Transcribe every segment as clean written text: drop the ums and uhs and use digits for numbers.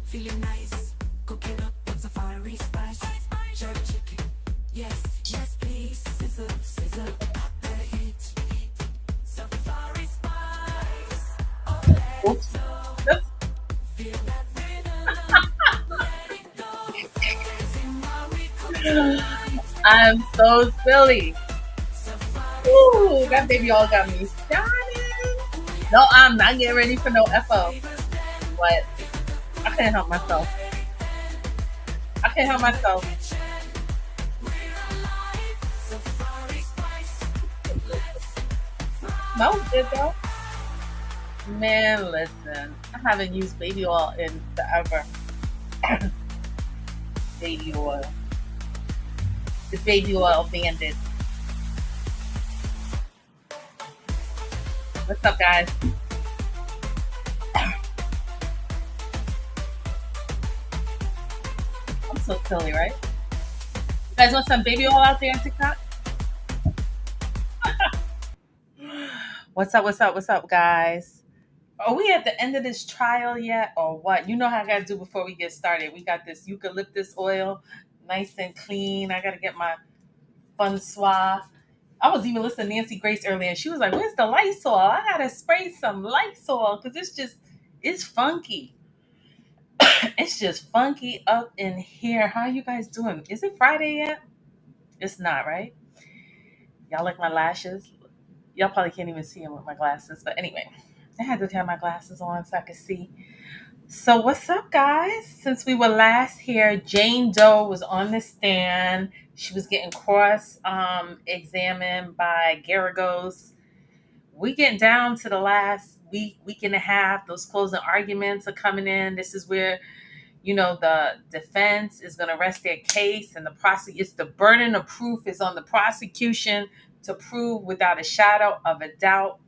Feeling nice, cooking up with safari spice. Jerk chicken, yes, yes please. Sizzle, sizzle, the heat. Safari spice, oh let it Oops. flow. Oops. Feel that rhythm, let it go. Dancing while we cook tonight. I'm so silly. Safari Ooh, spice, that right baby all got me tonight. shining. Ooh No, yeah, I'm not getting ready for no FO. flavors blend. But Feel the good I can't vibes help all myself. day and I can't help in the myself. kitchen. We're alive, Safari Spice. Let's Smells fry. good though. Man, listen. I haven't used baby oil in forever. Baby oil. The baby oil bandit. What's up, guys? I'm so silly, right? You guys want some baby oil out there on TikTok? What's up? What's up? What's up, guys? Are we at the end of this trial yet, or what? You know how I gotta do before we get started. We got this eucalyptus oil, nice and clean. I gotta get my fun swab. I was even listening to Nancy Grace earlier, and she was like, "Where's the Lysol? I gotta spray some Lysol because it's funky. It's just funky up in here. How you guys doing? Is it Friday yet? It's not, right? Y'all like my lashes? Y'all probably can't even see them with my glasses, but anyway, I had to have my glasses on so I could see. So what's up, guys? Since we were last here, Jane Doe was on the stand. She was getting cross examined by Garagos. We get down to the last week and a half. Those closing arguments are coming in. This is where the defense is going to rest their case, and it's the burden of proof is on the prosecution to prove without a shadow of a doubt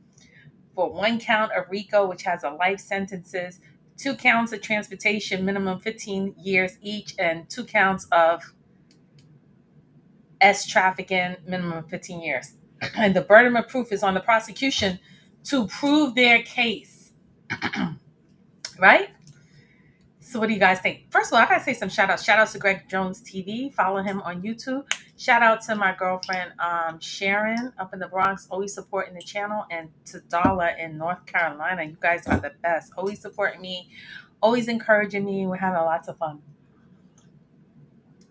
for one count of RICO, which has a life sentences, two counts of transportation, minimum 15 years each, and two counts of trafficking, minimum 15 years. And the burden of proof is on the prosecution to prove their case, right? So what do you guys think? First of all, I gotta say some shout outs. Shout outs to Greg Jones TV. Follow him on YouTube. Shout out to my girlfriend Sharon up in the Bronx, always supporting the channel, and to Darla in North Carolina. You guys are the best. Always supporting me, always encouraging me. We're having lots of fun.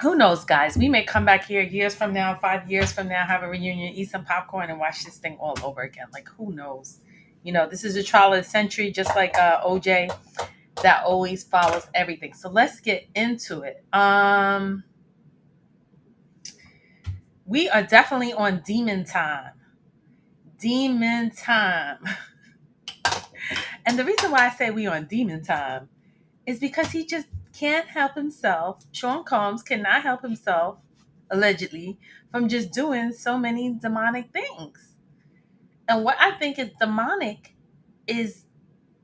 Who knows, guys? We may come back here years from now, 5 years from now, have a reunion, eat some popcorn, and watch this thing all over again. Like, who knows? This is a trial of the century, just like OJ, that always follows everything. So let's get into it. We are definitely on demon time. Demon time. And the reason why I say we on demon time is because he just can't help himself. Sean Combs cannot help himself, allegedly, from just doing so many demonic things. And what I think is demonic is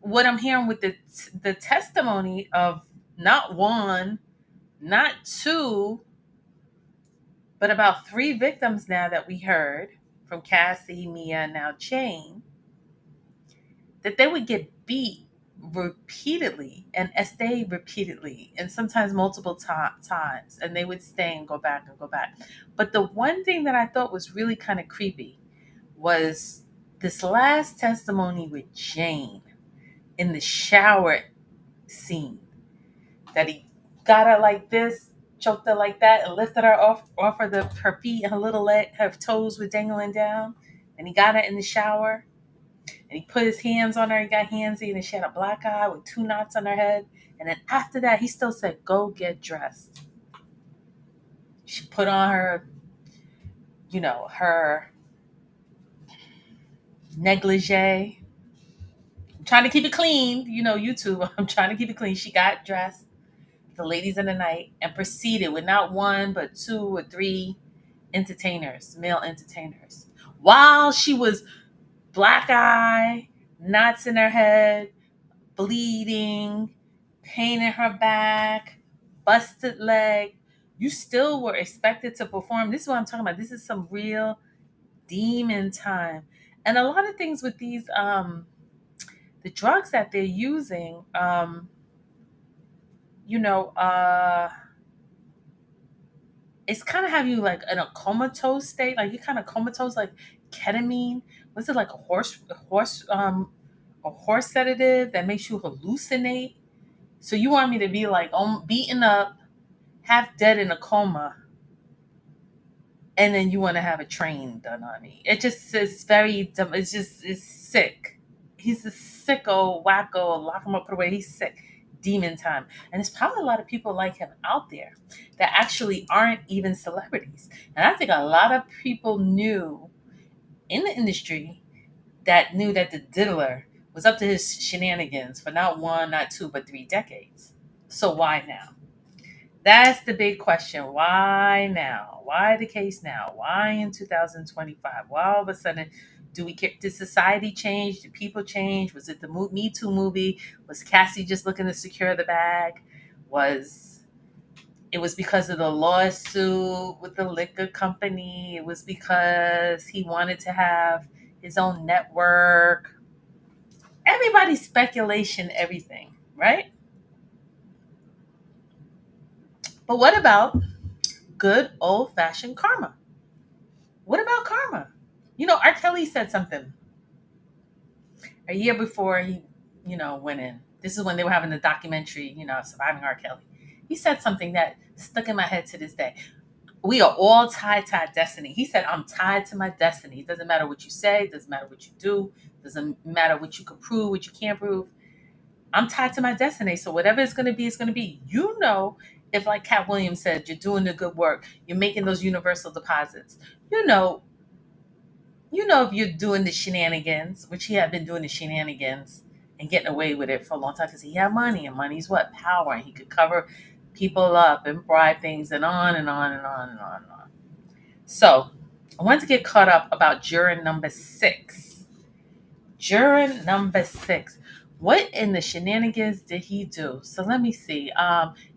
what I'm hearing with the testimony of not one, not two, but about three victims now that we heard from Cassie, Mia, and now Jane, that they would get beat repeatedly and stay repeatedly and sometimes multiple times, and they would stay and go back and go back. But the one thing that I thought was really kind of creepy was this last testimony with Jane in the shower scene, that he got her like this, choked her like that, and lifted her off of her feet, and her little leg, her toes were dangling down, and he got her in the shower, and he put his hands on her. He got handsy, and she had a black eye with two knots on her head. And then after that, he still said, "Go get dressed." She put on her negligee. I'm trying to keep it clean, YouTube. I'm trying to keep it clean. She got dressed, the ladies in the night, and proceeded with not one but two or three entertainers, male entertainers, while she was black eye, knots in her head, bleeding, pain in her back, busted leg. You still were expected to perform. This is what I'm talking about. This is some real demon time. And a lot of things with these the drugs that they're using, you know, it's kind of have you like in a comatose state, like you kind of comatose, like ketamine. Was it like a horse sedative that makes you hallucinate? So you want me to be like beaten up, half dead in a coma, and then you want to have a train done on me? It just is very dumb. It's sick. He's a sicko, wacko. Lock him up, put away. He's sick. Demon time. And there's probably a lot of people like him out there that actually aren't even celebrities. And I think a lot of people knew in the industry that knew that the diddler was up to his shenanigans for not one, not two, but 3 decades. So why now? That's the big question. Why now? Why the case now? Why in 2025? Why all of a sudden do we care? Did society change? Did people change? Was it the Me Too movie? Was Cassie just looking to secure the bag? Was it was because of the lawsuit with the liquor company? It was because he wanted to have his own network. Everybody's speculation, everything, right? But what about good old fashioned karma? What about karma? R. Kelly said something a year before he, went in. This is when they were having the documentary, Surviving R. Kelly. He said something that stuck in my head to this day. We are all tied to our destiny. He said, I'm tied to my destiny. It doesn't matter what you say, it doesn't matter what you do, it doesn't matter what you can prove, what you can't prove. I'm tied to my destiny. So whatever it's going to be, it's going to be. If like Cat Williams said, you're doing the good work, you're making those universal deposits. You know, if you're doing the shenanigans, which he had been doing the shenanigans and getting away with it for a long time because he had money, and money's what? Power. And he could cover people up and bribe things and on and on and on and on and on. So I wanted to get caught up about juror number 6. Juror number 6. What in the shenanigans did he do? So let me see.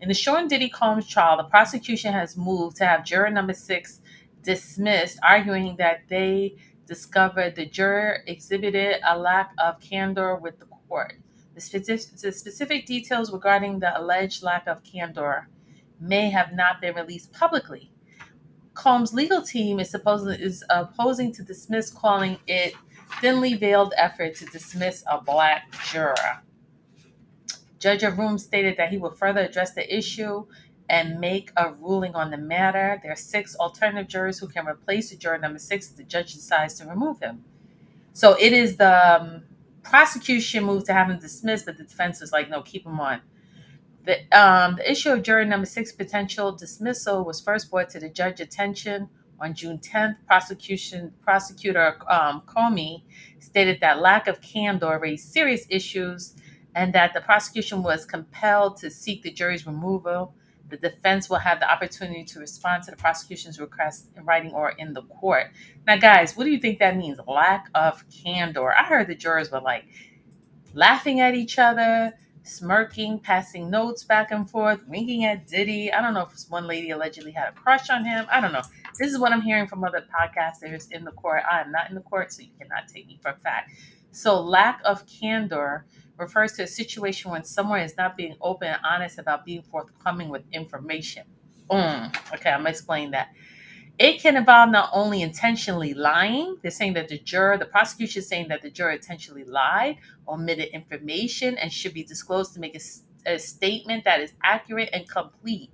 In the Sean Diddy Combs trial, the prosecution has moved to have juror number 6 dismissed, arguing that they discovered the juror exhibited a lack of candor with the court. The specific details regarding the alleged lack of candor may have not been released publicly. Combs' legal team is opposing to dismiss, calling it thinly veiled effort to dismiss a black juror. Judge Arun stated that he will further address the issue and make a ruling on the matter. There are 6 alternative jurors who can replace the juror number 6 if the judge decides to remove him. So it is the prosecution moved to have him dismissed, but the defense is like, no, keep him on. The issue of juror number 6 potential dismissal was first brought to the judge's attention on June 10th. Prosecutor Comey stated that lack of candor raised serious issues and that the prosecution was compelled to seek the jury's removal. The defense will have the opportunity to respond to the prosecution's request in writing or in the court. Now, guys, what do you think that means? Lack of candor. I heard the jurors were like laughing at each other, smirking, passing notes back and forth, winking at Diddy. I don't know if one lady allegedly had a crush on him. I don't know. This is what I'm hearing from other podcasters in the court. I am not in the court, so you cannot take me for a fact. So lack of candor refers to a situation when someone is not being open and honest about being forthcoming with information. Okay, I'm going to explain that. It can involve not only intentionally lying, they're saying that the prosecution is saying that the juror intentionally lied, omitted information, and should be disclosed to make a statement that is accurate and complete.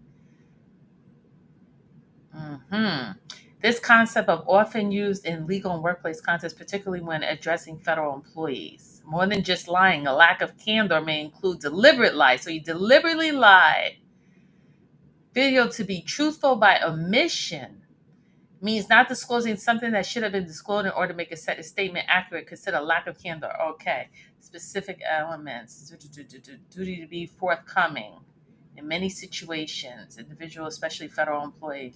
This concept of often used in legal and workplace contexts, particularly when addressing federal employees. More than just lying, a lack of candor may include deliberate lies. So you deliberately lied. Failure to be truthful by omission means not disclosing something that should have been disclosed in order to make a statement accurate. Consider lack of candor. Okay. Specific elements. Duty to be forthcoming in many situations. Individual, especially federal employee.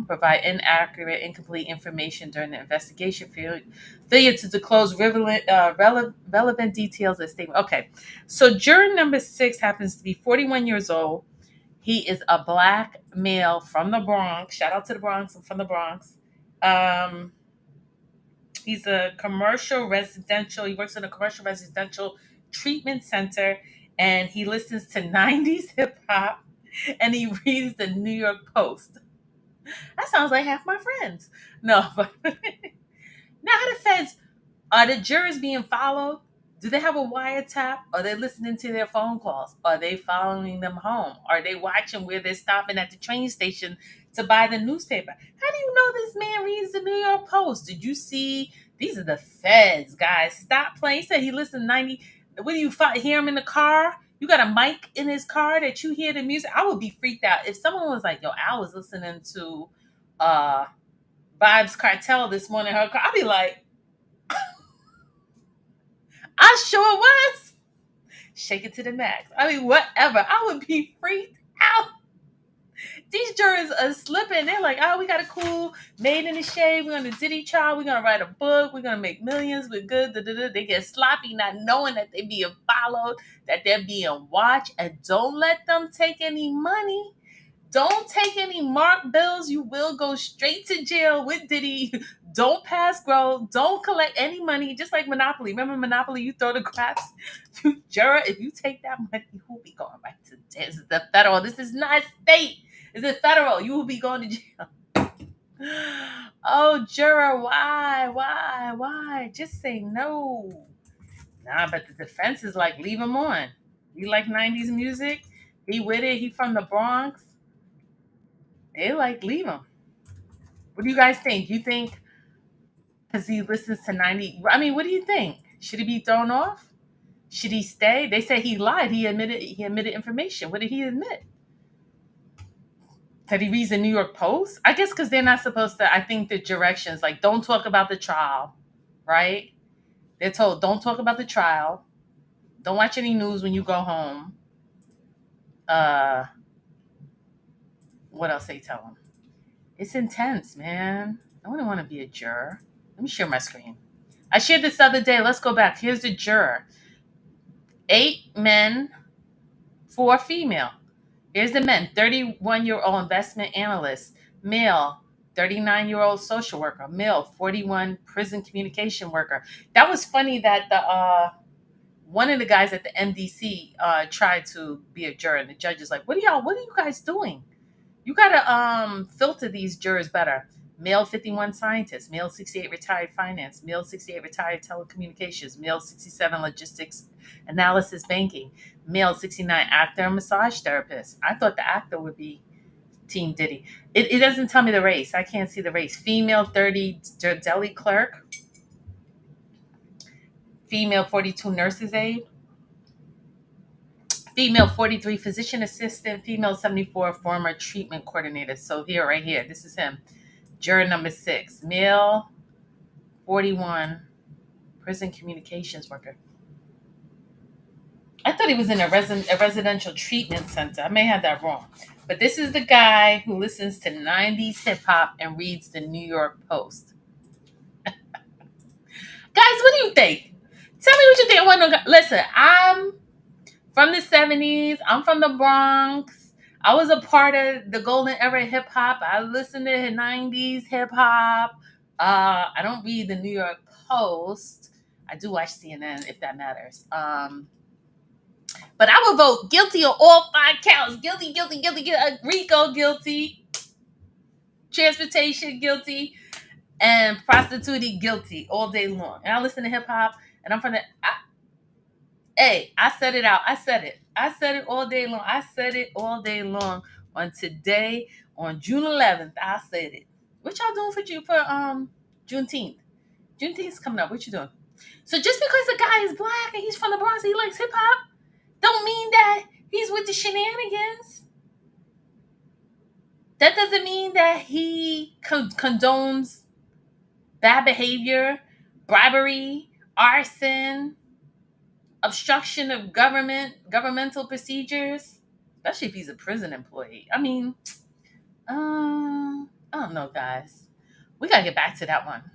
Provide inaccurate, incomplete information during the investigation. Failure to disclose relevant details of the statement. Okay. So juror number 6 happens to be 41 years old. He is a black male from the Bronx. Shout out to the Bronx. I'm from the Bronx. He's a commercial residential. He works in a commercial residential treatment center and he listens to 90s hip hop and he reads the New York Post. That sounds like half my friends. No, but now how the feds are the jurors being followed? Do they have a wiretap? Are they listening to their phone calls? Are they following them home? Are they watching where they're stopping at the train station to buy the newspaper? How do you know this man reads the New York Post? Did you see? These are the feds, guys. Stop playing. He said he listened to 90. What do you hear him in the car? You got a mic in his car that you hear the music? I would be freaked out. If someone was like, yo, I was listening to uh Vibes Cartel this morning in her car, I'd be like, I sure was. Shake it to the max. I mean, whatever. I would be freaked out. These jurors are slipping. They're like, oh, we got a cool made in the shade. We're on the Diddy trial. We're going to write a book. We're going to make millions. We're good. Da, da, da. They get sloppy, not knowing that they're being followed, that they're being watched. And don't let them take any money. Don't take any marked bills. You will go straight to jail with Diddy. Don't pass grow. Don't collect any money. Just like Monopoly. Remember Monopoly? You throw the craps. You juror, if you take that money, you will be going right to jail. This is the federal. This is not state. This is federal. You will be going to jail. Oh, juror, why? Why? Just say no. Nah, but the defense is like, leave him on. You like 90s music? He with it. He from the Bronx. They like, leave him. What do you guys think? You think because he listens to 90? I mean, what do you think? Should he be thrown off? Should he stay? They say he lied. He admitted information. What did he admit? That he reads the New York Post? I guess because they're not supposed to. I think the directions like don't talk about the trial, right? They're told don't talk about the trial. Don't watch any news when you go home. What else they tell him? It's intense, man. I wouldn't want to be a juror. Let me share my screen. I shared this the other day. Let's go back. Here's the juror. 8 men, 4 female. Here's the men. 31-year-old investment analyst. Male, 39-year-old social worker. Male, 41 prison communication worker. That was funny that the one of the guys at the MDC tried to be a juror. And the judge is like, what are you guys doing? You gotta filter these jurors better. Male 51 scientist, male 68 retired finance, male 68 retired telecommunications, male 67 logistics analysis banking, male 69 actor and massage therapist. I thought the actor would be Team Diddy. It doesn't tell me the race. I can't see the race. Female 30 deli clerk, female 42 nurses aide, female 43 physician assistant, female 74 former treatment coordinator. So here, right here, this is him. Juror number 6, male 41 prison communications worker. I thought he was in a residential treatment center. I may have that wrong. But this is the guy who listens to 90s hip hop and reads the New York Post. Guys, what do you think? Tell me what you think. Listen, I'm from the 70s. I'm from the Bronx. I was a part of the golden era of hip hop. I listened to 90s hip hop. I don't read the New York Post. I do watch CNN if that matters. But I would vote guilty on all 5 counts. Guilty. RICO, guilty. Transportation, guilty. And prostituting, guilty all day long. And I listen to hip hop. And I'm from the... Hey, I said it out. I said it all day long. On today, on June 11th, I said it. What y'all doing for Juneteenth? Juneteenth's coming up. What you doing? So just because the guy is black and he's from the Bronx, he likes hip hop, don't mean that he's with the shenanigans. That doesn't mean that he condones bad behavior, bribery, arson, obstruction of governmental procedures, especially if he's a prison employee. I mean, I don't know, guys. We gotta get back to that one.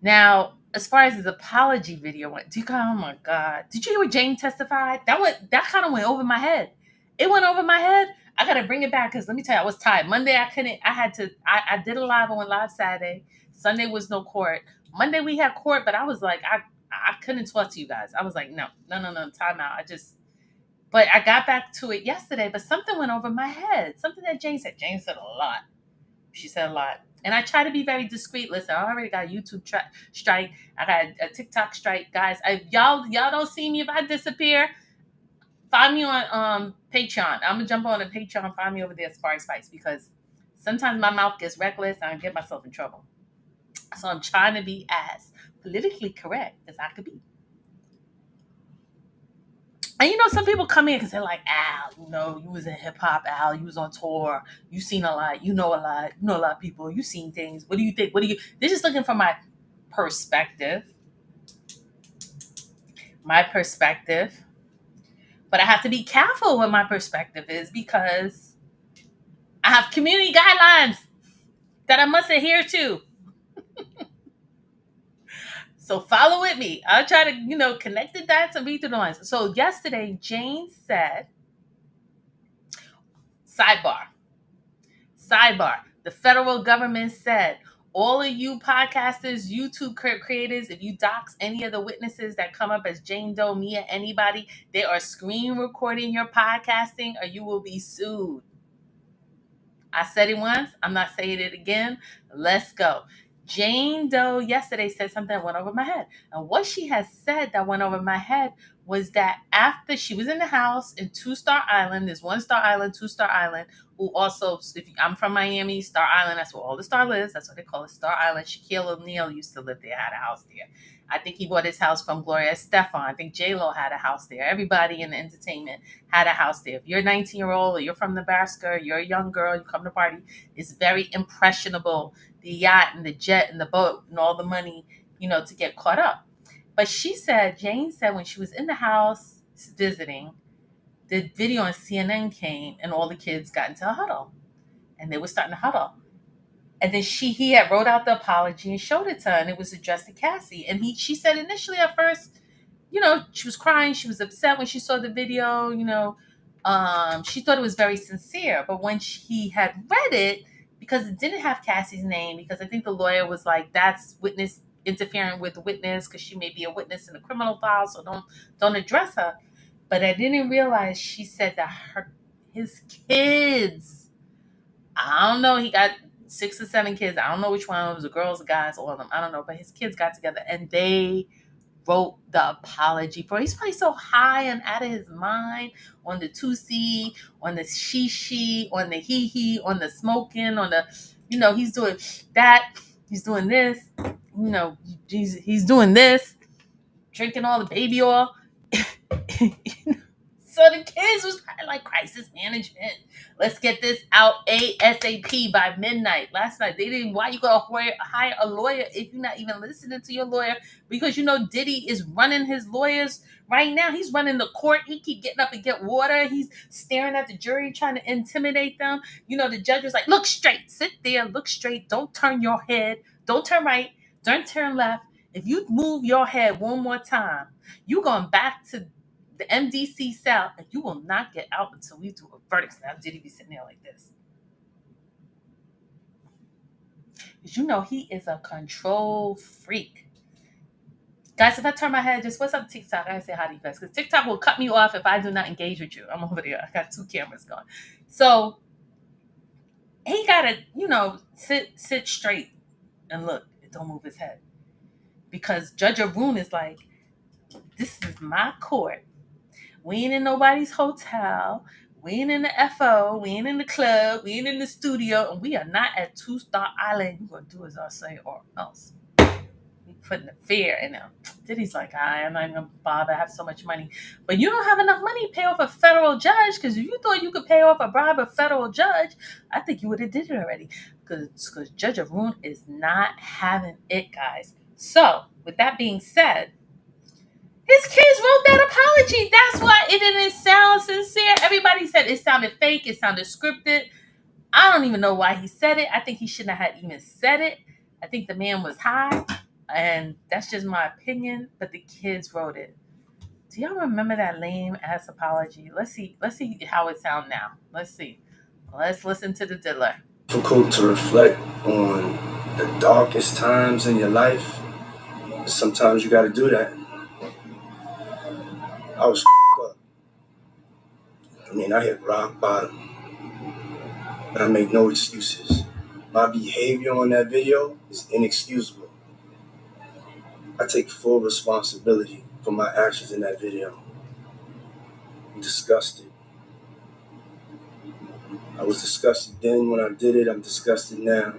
Now, as far as his apology video went, oh my God, did you hear what Jane testified? That kind of went over my head. It went over my head. I gotta bring it back because let me tell you, I was tired. Monday I couldn't. I did a live. I went live Saturday. Sunday was no court. Monday we had court, but I was like, I couldn't talk to you guys. I was like, no, time out. But I got back to it yesterday, but something went over my head. Something that Jane said. Jane said a lot. She said a lot. And I try to be very discreet. Listen, I already got a YouTube strike. I got a TikTok strike. Guys, y'all don't see me if I disappear. Find me on Patreon. I'm going to jump on a Patreon. Find me over there, Spark Spice, because sometimes my mouth gets reckless and I get myself in trouble. So I'm trying to be as politically correct as I could be. And some people come in because they're like, Al, you was in hip hop, Al, you was on tour, you seen a lot, you know a lot of people, you seen things. What do you think? They're just looking for my perspective. But I have to be careful what my perspective is because I have community guidelines that I must adhere to. So follow with me. I'll try to, connect the dots and read through the lines. So yesterday, Jane said, sidebar, the federal government said, all of you podcasters, YouTube creators, if you dox any of the witnesses that come up as Jane Doe, Mia, anybody, they are screen recording your podcasting or you will be sued. I said it once. I'm not saying it again. Let's go. Jane Doe yesterday said something that went over my head. And what she has said that went over my head was that after she was in the house in Two-Star Island, there's one Star Island, Two-Star Island, who also, I'm from Miami, Star Island, that's where all the star lives. That's what they call it, Star Island. Shaquille O'Neal used to live there, had a house there. I think he bought his house from Gloria Estefan. I think J-Lo had a house there. Everybody in the entertainment had a house there. If you're a 19-year-old or you're from Nebraska, you're a young girl, you come to party, it's very impressionable, the yacht and the jet and the boat and all the money, to get caught up. But Jane said when she was in the house visiting, the video on CNN came and all the kids got into a huddle. And they were starting to huddle. And then he had wrote out the apology and showed it to her, and it was addressed to Cassie. And she said initially at first, she was crying, she was upset when she saw the video, she thought it was very sincere. But when he had read it, because it didn't have Cassie's name, because I think the lawyer was like, that's witness interfering with the witness because she may be a witness in a criminal file, so don't address her. But I didn't realize she said that his kids, I don't know, he got 6 or 7 kids. I don't know which one. It was the girls, the guys, all of them. I don't know. But his kids got together and they wrote the apology for. He's probably so high and out of his mind on the 2C, on the she, on the he, on the smoking, on the, he's doing that. He's doing this. He's doing this. Drinking all the baby oil. So the kids was probably like, crisis management. Let's get this out ASAP by midnight. Last night, they didn't. Why you gonna hire a lawyer if you're not even listening to your lawyer? Because Diddy is running his lawyers right now. He's running the court. He keep getting up and get water. He's staring at the jury, trying to intimidate them. The judge was like, look straight, sit there, look straight. Don't turn your head. Don't turn right. Don't turn left. If you move your head one more time, you going back to the MDC cell, and you will not get out until we do a verdict. Now Diddy be sitting there like this. Because he is a control freak. Guys, if I turn my head, just what's up TikTok? I say hi to you guys. Because TikTok will cut me off if I do not engage with you. I'm over there. I got 2 cameras going. So he gotta, sit straight and look. Don't move his head. Because Judge Arun is like, this is my court. We ain't in nobody's hotel. We ain't in the FO. We ain't in the club. We ain't in the studio. And we are not at Two-Star Island. You're going to do as I say or else. We putting the fear in them. Diddy's like, I'm not even going to bother. I have so much money. But you don't have enough money to pay off a federal judge, because if you thought you could pay off a bribe a federal judge, I think you would have did it already. Because Judge Arun is not having it, guys. So, with that being said, his kids wrote that apology. That's why it didn't sound sincere. Everybody said it sounded fake. It sounded scripted. I don't even know why he said it. I think he shouldn't have even said it. I think the man was high. And that's just my opinion. But the kids wrote it. Do y'all remember that lame ass apology? Let's see how it sounds now. Let's see. Let's listen to the diddler. Difficult to reflect on the darkest times in your life. Sometimes you got to do that. I was up. I mean, I hit rock bottom, but I make no excuses. My behavior on that video is inexcusable. I take full responsibility for my actions in that video. I'm disgusted. I was disgusted then when I did it. I'm disgusted now.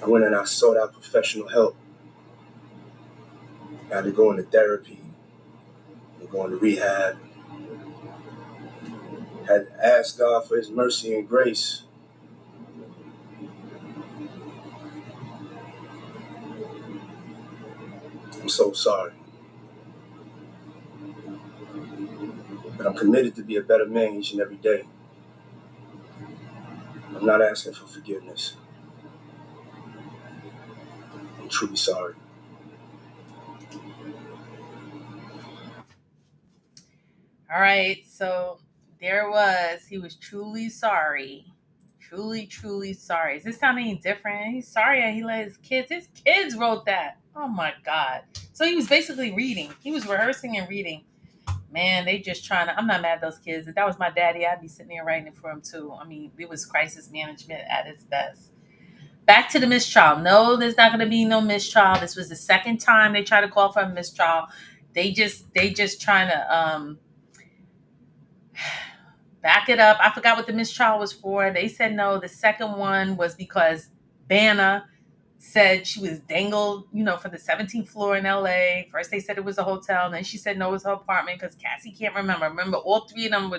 I went and I sought out professional help. I had to go into therapy, going to rehab. Had to ask God for His mercy and grace. I'm so sorry. But I'm committed to be a better man each and every day. I'm not asking for forgiveness. I'm truly sorry. All right, so there was. He was truly sorry. Truly, truly sorry. Is this sound any different? He's sorry that he let his kids. His kids wrote that. Oh my God. So he was basically reading. He was rehearsing and reading. Man, they just trying to. I'm not mad at those kids. If that was my daddy, I'd be sitting there writing it for him too. I mean, it was crisis management at its best. Back to the mistrial. No, there's not going to be no mistrial. This was the second time they tried to call for a mistrial. They just trying to back it up. I forgot what the mistrial was for. They said no. The second one was because Banna said she was dangled, from the 17th floor in LA. First they said it was a hotel, and then she said no, it was her apartment because Cassie can't remember. Remember, all three of them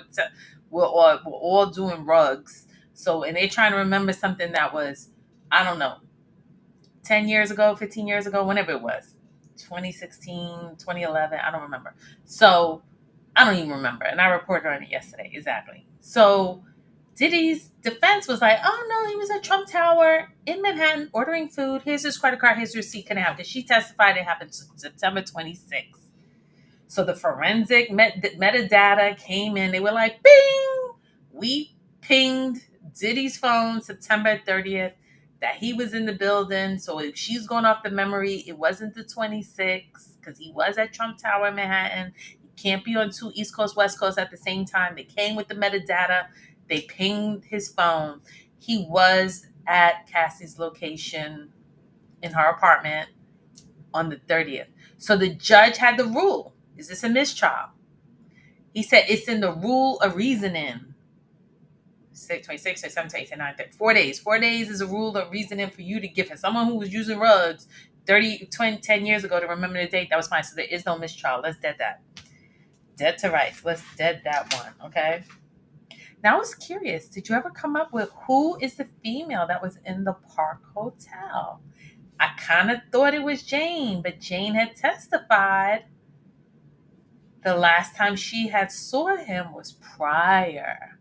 were all doing rugs. So, and they're trying to remember something that was, I don't know, 10 years ago, 15 years ago, whenever it was, 2016, 2011, I don't remember. So, I don't even remember. And I reported on it yesterday, exactly. So, Diddy's defense was like, oh no, he was at Trump Tower in Manhattan ordering food. Here's his credit card, here's your receipt, can I have? Because she testified it happened September 26th. So the forensic metadata came in. They were like, bing! We pinged Diddy's phone September 30th that he was in the building. So if she's going off the memory, it wasn't the 26th because he was at Trump Tower in Manhattan. You can't be on two East Coast, West Coast at the same time. They came with the metadata. They pinged his phone. He was at Cassie's location in her apartment on the 30th. So the judge had the rule. Is this a mistrial? He said it's in the rule of reasoning. 26 or 17, 18, 19, 4 days. 4 days is a rule of reasoning for you to give him. Someone who was using rugs 30, 20, 10 years ago to remember the date, that was fine. So there is no mistrial. Let's dead that. Dead to rights. Let's dead that one, okay? Now I was curious, did you ever come up with who is the female that was in the Park Hotel? I kind of thought it was Jane, but Jane had testified the last time she had saw him was prior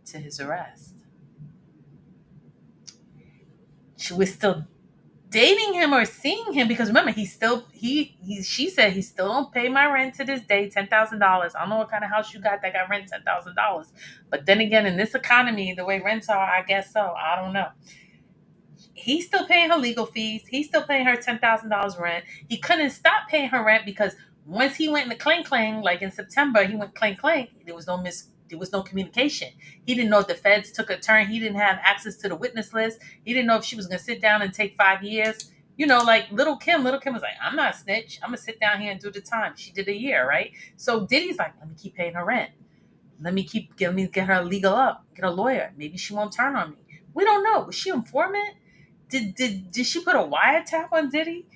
to his arrest. She was still dating him or seeing him because remember she said he still don't pay my rent to this day, $10,000. I don't know what kind of house you got that got rent $10,000, but then again, in this economy, the way rents are, I guess so. I don't know. He's still paying her legal fees. He's still paying her $10,000 rent. He couldn't stop paying her rent because once he went into clang, like in September, he went clang. There was no communication. He didn't know if the feds took a turn. He didn't have access to the witness list. He didn't know if she was going to sit down and take 5 years. Like Little Kim was like, I'm not a snitch. I'm going to sit down here and do the time. She did a year, right? So Diddy's like, let me keep paying her rent. Let me get her legal up, get a lawyer. Maybe she won't turn on me. We don't know. Was she informant? Did she put a wiretap on Diddy?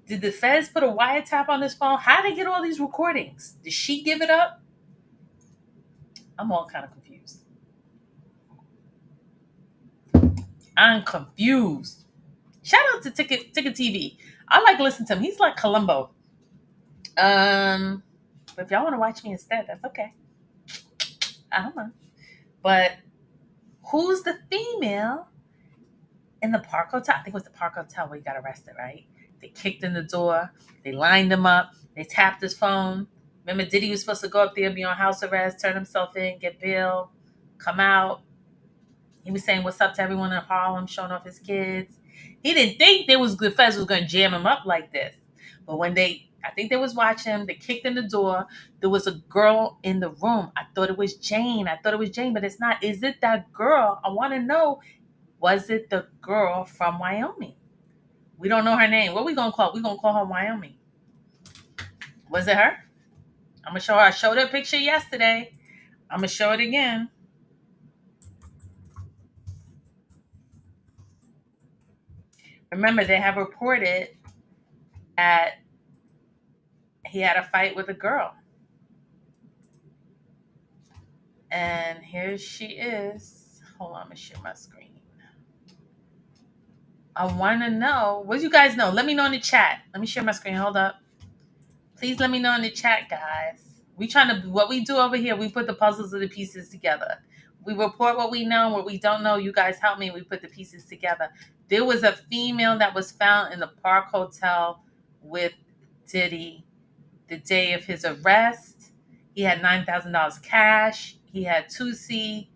Did the feds put a wiretap on his phone? How did they get all these recordings? Did she give it up? I'm all kind of confused. I'm confused. Shout out to Ticket TV. I like listening to him. He's like Columbo. But if y'all want to watch me instead, that's okay. I don't know. But who's the female in the Park Hotel? I think it was the Park Hotel where he got arrested, right? They kicked in the door. They lined him up. They tapped his phone. Remember, Diddy was supposed to go up there, be on house arrest, turn himself in, get bail, come out. He was saying what's up to everyone in Harlem, showing off his kids. He didn't think the feds was going to jam him up like this. But when I think they was watching, they kicked in the door. There was a girl in the room. I thought it was Jane. But it's not. Is it that girl? I want to know. Was it the girl from Wyoming? We don't know her name. What we gonna call? We gonna call her Wyoming. Was it her? I'm gonna show her. I showed her a picture yesterday. I'm gonna show it again. Remember, they have reported that he had a fight with a girl. And here she is. Hold on, let me share my screen. I want to know. What do you guys know? Let me know in the chat. Let me share my screen. Hold up. Please let me know in the chat, guys. What we do over here, we put the puzzles of the pieces together. We report what we know, what we don't know. You guys help me. We put the pieces together. There was a female that was found in the Park Hotel with Diddy the day of his arrest. He had $9,000 cash. He had 3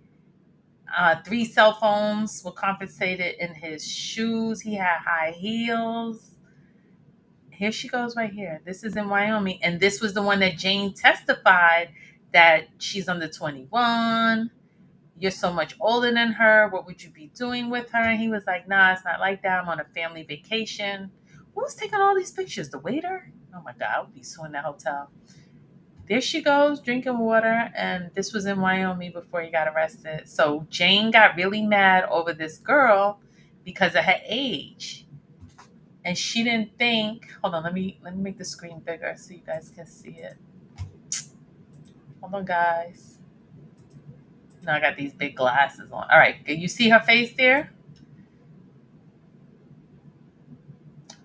cell phones were confiscated in his shoes. He had high heels. Here she goes right here. This is in Wyoming. And this was the one that Jane testified that she's under 21. You're so much older than her. What would you be doing with her? And he was like, nah, it's not like that. I'm on a family vacation. Who was taking all these pictures? The waiter? Oh my God, I would be suing that hotel. There she goes, drinking water. And this was in Wyoming before he got arrested. So Jane got really mad over this girl because of her age. And she didn't think, hold on, let me make the screen bigger so you guys can see it. Hold on, guys. No, I got these big glasses on. All right, can you see her face there?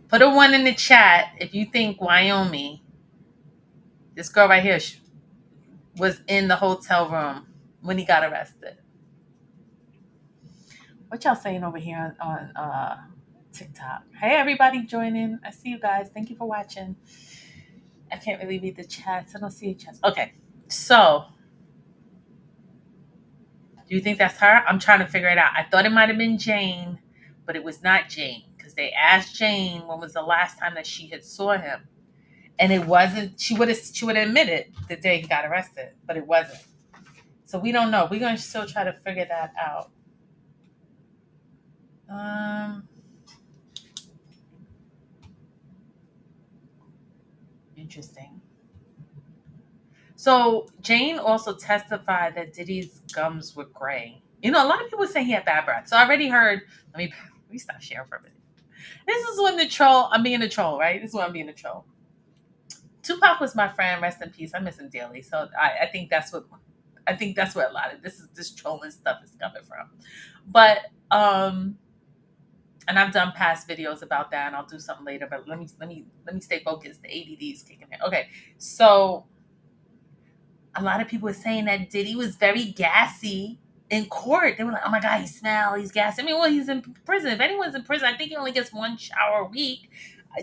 Put a 1 in the chat if you think Wyoming, this girl right here, was in the hotel room when he got arrested. What y'all saying over here on TikTok? Hey, everybody joining. I see you guys. Thank you for watching. I can't really read the chats. I don't see the chats. Okay, so do you think that's her? I'm trying to figure it out. I thought it might have been Jane, but it was not Jane because they asked Jane when was the last time that she had saw him, and it wasn't. She would have admitted the day he got arrested, but it wasn't. So we don't know. We're gonna still try to figure that out. Interesting. So Jane also testified that Diddy's gums were gray. You know, a lot of people say he had bad breath. So I already heard. Let me stop sharing for a minute. This is when I'm being a troll, right? This is when I'm being a troll. Tupac was my friend. Rest in peace. I miss him dearly. So I think that's where a lot of this trolling stuff is coming from. But and I've done past videos about that, and I'll do something later. But let me stay focused. The ADD is kicking in. Okay, so a lot of people were saying that Diddy was very gassy in court. They were like, "Oh my God, he smells. He's gassy." I mean, well, he's in prison. If anyone's in prison, I think he only gets 1 shower a week.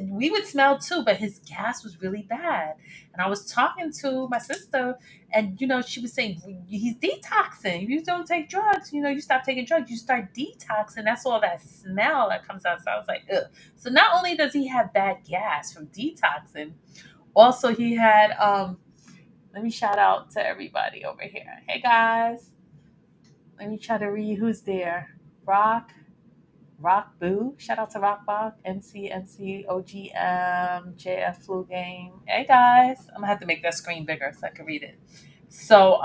We would smell too, but his gas was really bad. And I was talking to my sister, and she was saying he's detoxing. If you don't take drugs, you stop taking drugs, you start detoxing. That's all that smell that comes out. So I was like, ugh. So not only does he have bad gas from detoxing, also he had let me shout out to everybody over here. Hey guys. Let me try to read who's there. Rock Boo. Shout out to Rock Bach. MC OGM. JF Flu Game. Hey guys. I'm gonna have to make that screen bigger so I can read it. So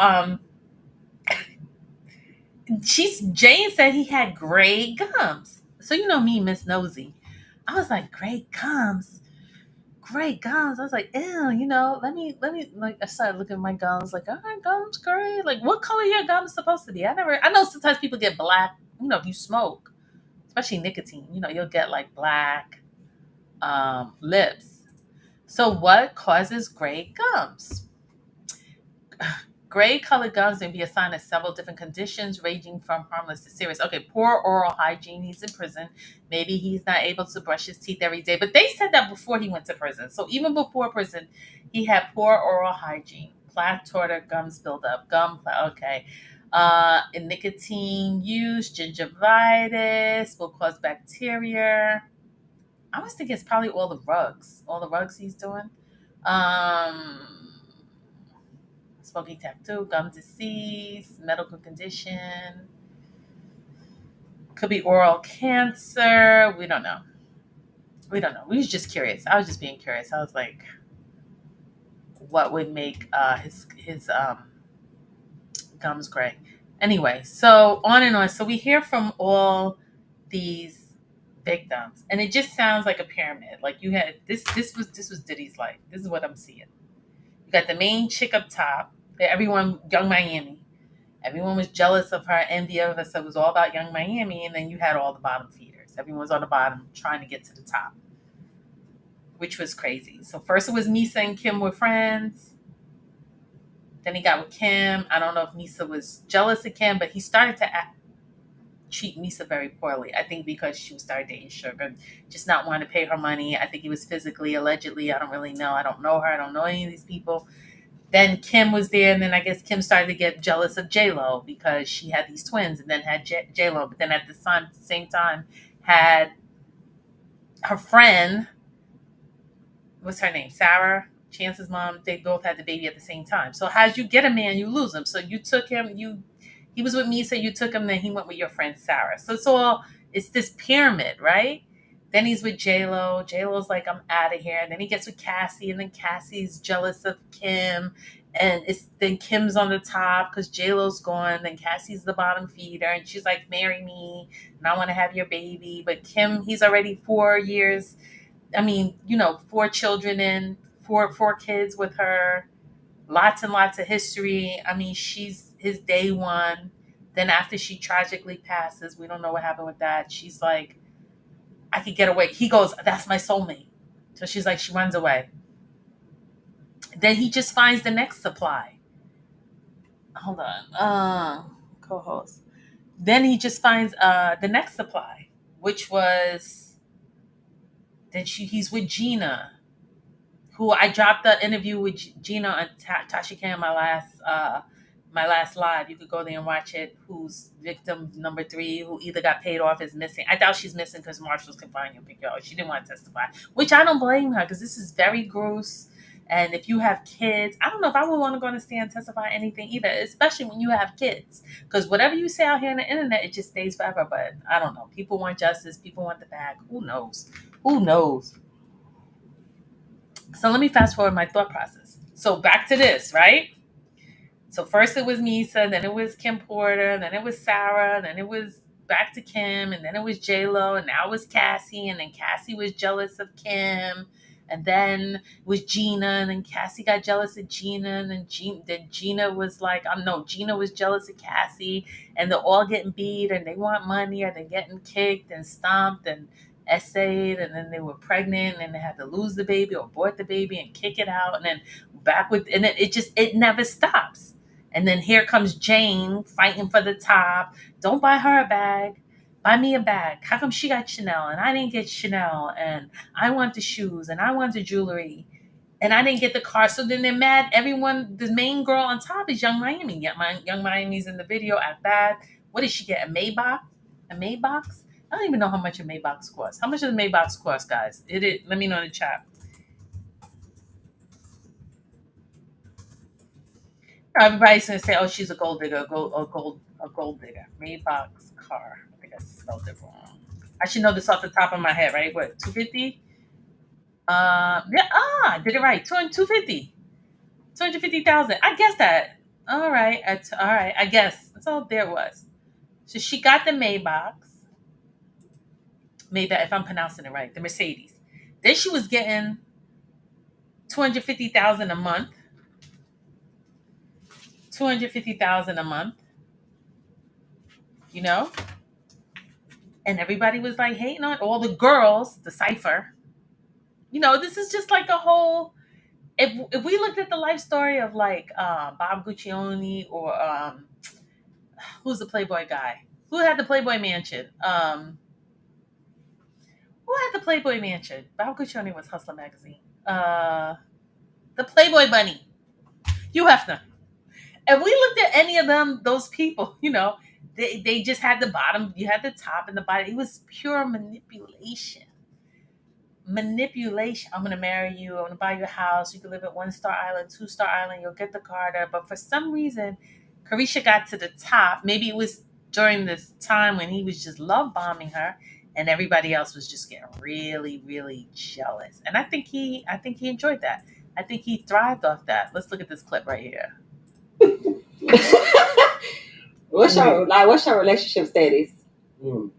Jane said he had gray gums. So me, Miss Nosy. I was like, gray gums. Great gums. I was like, ew, let me like I started looking at my gums, like, my gums gray. Like, what color your gums supposed to be? I know sometimes people get black, if you smoke, especially nicotine, you'll get like black lips. So what causes gray gums? Gray colored gums may be a sign of several different conditions ranging from harmless to serious. Okay, poor oral hygiene. He's in prison. Maybe he's not able to brush his teeth every day. But they said that before he went to prison. So even before prison, he had poor oral hygiene. Plaque tartar, gums buildup, okay. And nicotine use, gingivitis will cause bacteria. I was thinking it's probably all the rugs he's doing. Um, Smoking tattoo, gum disease, medical condition, could be oral cancer. We don't know. We don't know. We was just curious. I was just being curious. I was like, what would make his gums gray? Anyway, so on and on. So we hear from all these victims, and it just sounds like a pyramid. Like you had this. This was Diddy's life. This is what I'm seeing. You got the main chick up top. Everyone, Young Miami. Everyone was jealous of her, envy of us. It was all about Young Miami, and then you had all the bottom feeders. Everyone was on the bottom trying to get to the top, which was crazy. So first it was Misa and Kim were friends. Then he got with Kim. I don't know if Misa was jealous of Kim, but he started to treat Misa very poorly. I think because she started dating Sugar, just not wanting to pay her money. I think he was physically, allegedly. I don't really know. I don't know her. I don't know any of these people. Then Kim was there, and then I guess Kim started to get jealous of J Lo because she had these twins, and then had J Lo. But then at the same time, had her friend, what's her name, Sarah, Chance's mom. They both had the baby at the same time. So as you get a man, you lose him. So you took him. He was with me, so you took him. Then he went with your friend Sarah. So it's this pyramid, right? Then he's with J Lo. J Lo's like, I'm out of here. And then he gets with Cassie, and then Cassie's jealous of Kim, and it's then Kim's on the top because J Lo's gone. Then Cassie's the bottom feeder, and she's like, marry me, and I want to have your baby. But Kim, he's already 4 years. I mean, 4 children in, four kids with her, lots and lots of history. I mean, she's his day one. Then after she tragically passes, we don't know what happened with that. She's like, I could get away. He goes, that's my soulmate. So she's like, she runs away. Then he just finds the next supply. Hold on. Co-host. Then he just finds the next supply, which was then he's with Gina, who I dropped the interview with Gina and Tasha K on my last live. You could go there and watch it. Who's victim number 3, who either got paid off, is missing. I doubt she's missing because marshals can find you and pick you out. She didn't want to testify, which I don't blame her because this is very gross. And if you have kids, I don't know if I would want to go on the stand and testify anything either, especially when you have kids. Because whatever you say out here on the internet, it just stays forever. But I don't know. People want justice. People want the bag. Who knows? Who knows? So let me fast forward my thought process. So back to this, right? So first it was Misa, then it was Kim Porter, then it was Sarah, then it was back to Kim, and then it was J Lo, and now it was Cassie, and then Cassie was jealous of Kim, and then it was Gina, and then Cassie got jealous of Gina, and then Gina was like, no, Gina was jealous of Cassie, and they're all getting beat, and they want money, or they're getting kicked and stomped and essayed, and then they were pregnant, and then they had to lose the baby or abort the baby and kick it out, and then back with, and then it never stops. And then here comes Jane fighting for the top. Don't buy her a bag. Buy me a bag. How come she got Chanel and I didn't get Chanel? And I want the shoes and I want the jewelry. And I didn't get the car. So then they're mad. Everyone, the main girl on top is Young Miami. Young Miami's in the video at bad. What did she get? A Maybach? A Maybach? I don't even know how much a Maybach costs. How much does a Maybach cost, guys? Let me know in the chat. Everybody's gonna say, "Oh, she's a gold digger, a gold digger." Maybach car. I think I spelled it wrong. I should know this off the top of my head, right? What, 250? Yeah. I did it right. 250. 250,000. I guess that. All right. All right. I guess that's all there was. So she got the Maybach. Maybach, if I'm pronouncing it right, the Mercedes. Then she was getting 250,000 a month. 250,000 a month, and everybody was like hating on all the girls, the cipher. This is just like a whole. If we looked at the life story of like Bob Guccione or who's the Playboy guy? Who had the Playboy Mansion? Who had the Playboy Mansion? Bob Guccione was Hustler magazine. The Playboy Bunny, Hugh Hefner. If we looked at any of those people, they just had the bottom, you had the top and the bottom. It was pure manipulation. manipulation. I'm gonna marry you. I'm gonna buy you a house. You can live at 1-star island, 2-star island. You'll get the car there. But for some reason, Carisha got to the top. Maybe it was during this time when he was just love bombing her, and everybody else was just getting really, really jealous. And I think he enjoyed that. I think he thrived off that. Let's look at this clip right here. What's your relationship status? You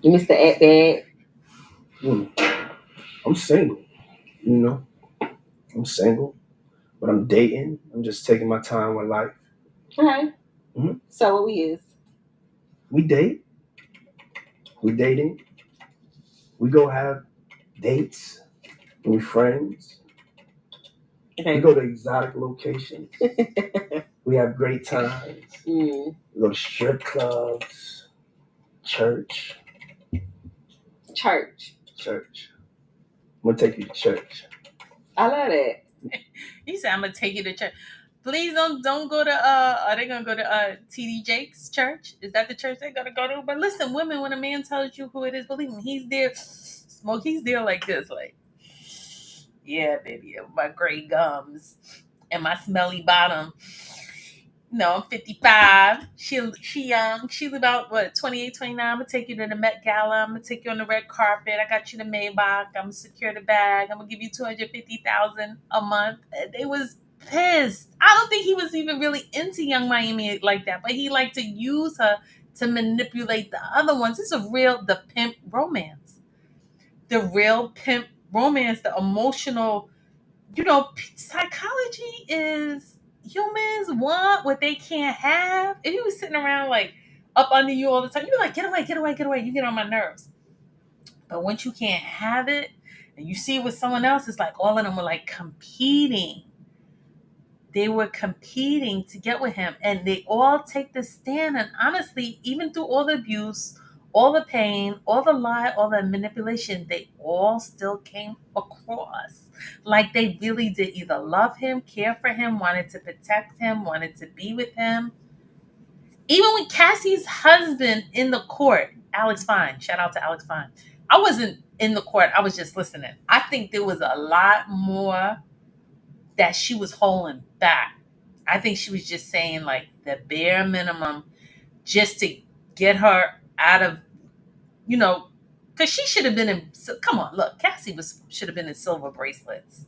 Mr. Act Bad? I'm single, you know. I'm single, but I'm dating. I'm just taking my time with life. Okay. Mhm. So what we is? We date. We dating. We go have dates. We friends. Okay. We go to exotic locations. We have great times. We go to strip clubs, church. I'm gonna take you to church. I love that. He said, "I'm gonna take you to church. Please don't go to. Are they gonna go to TD Jake's church? Is that the church they're gonna go to? But listen, women, when a man tells you who it is, believe me, he's there. Smoke. He's there like this, like, yeah, baby, my gray gums and my smelly bottom. No, I'm 55. She young. She's about what, 28, 29. I'm gonna take you to the Met Gala. I'm gonna take you on the red carpet. I got you the Maybach. I'm gonna secure the bag. I'm gonna give you 250,000 a month. And they was pissed. I don't think he was even really into Young Miami like that, but he liked to use her to manipulate the other ones. This is the pimp romance. The real pimp romance, the emotional, psychology is humans want what they can't have. If he was sitting around like up under you all the time, you're like, get away, get away, get away. You get on my nerves. But once you can't have it and you see it with someone else, it's like all of them were like competing. They were competing to get with him, and they all take the stand. And honestly, even through all the abuse, all the pain, all the lie, all the manipulation, they all still came across like they really did either love him, care for him, wanted to protect him, wanted to be with him. Even with Cassie's husband in the court, Alex Fine, shout out to Alex Fine. I wasn't in the court, I was just listening. I think there was a lot more that she was holding back. I think she was just saying like the bare minimum just to get her out of, because she should have been in. Come on, look, Cassie should have been in silver bracelets.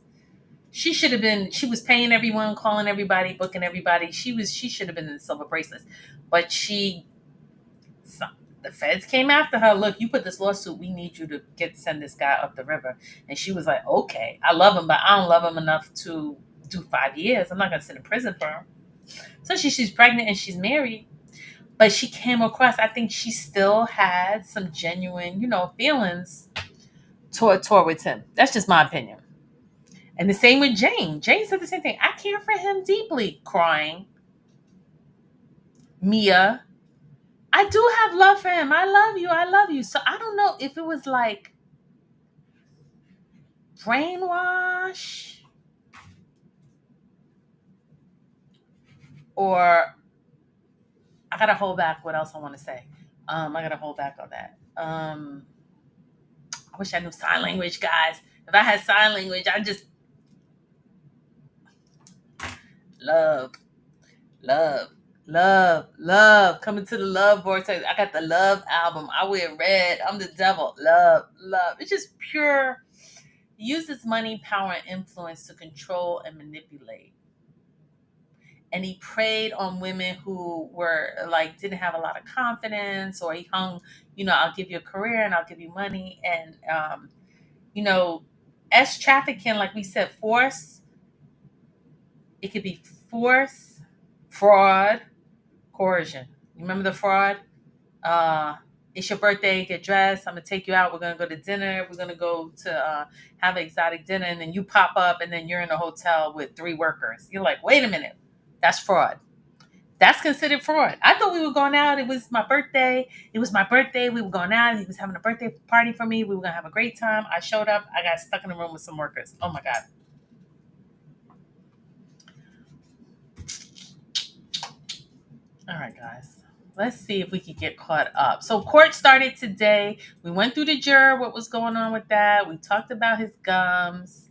She should have been. She was paying everyone, calling everybody, booking everybody. She should have been in silver bracelets, but the feds came after her. Look, you put this lawsuit. We need you to send this guy up the river. And she was like, okay, I love him, but I don't love him enough to do 5 years. I'm not going to sit in prison for him. So she's pregnant and she's married. But she came across, I think she still had some genuine, feelings towards him. That's just my opinion. And the same with Jane. Jane said the same thing. I care for him deeply, crying. Mia, I do have love for him. I love you. I love you. So I don't know if it was like brainwash or I gotta hold back what else I want to say. I gotta hold back on that. I wish I knew sign language, guys. If I had sign language, I just love, love, love. Coming to the love vortex. I got the love album. I wear red. I'm the devil. Love. It's just pure. Uses money, power, and influence to control and manipulate. And he preyed on women who were like didn't have a lot of confidence, or he hung, I'll give you a career and I'll give you money. And as trafficking, like we said, force. It could be force, fraud, coercion. You remember the fraud? It's your birthday, get dressed, I'm gonna take you out, we're gonna go to dinner, we're gonna go to have an exotic dinner, and then you pop up and then you're in a hotel with 3 workers. You're like, wait a minute, that's fraud. That's considered fraud. I thought we were going out. It was my birthday. We were going out. He was having a birthday party for me. We were gonna have a great time. I showed up. I got stuck in the room with some workers. Oh my God. All right, guys. Let's see if we could get caught up. So court started today. We went through the juror, what was going on with that. We talked about his gums.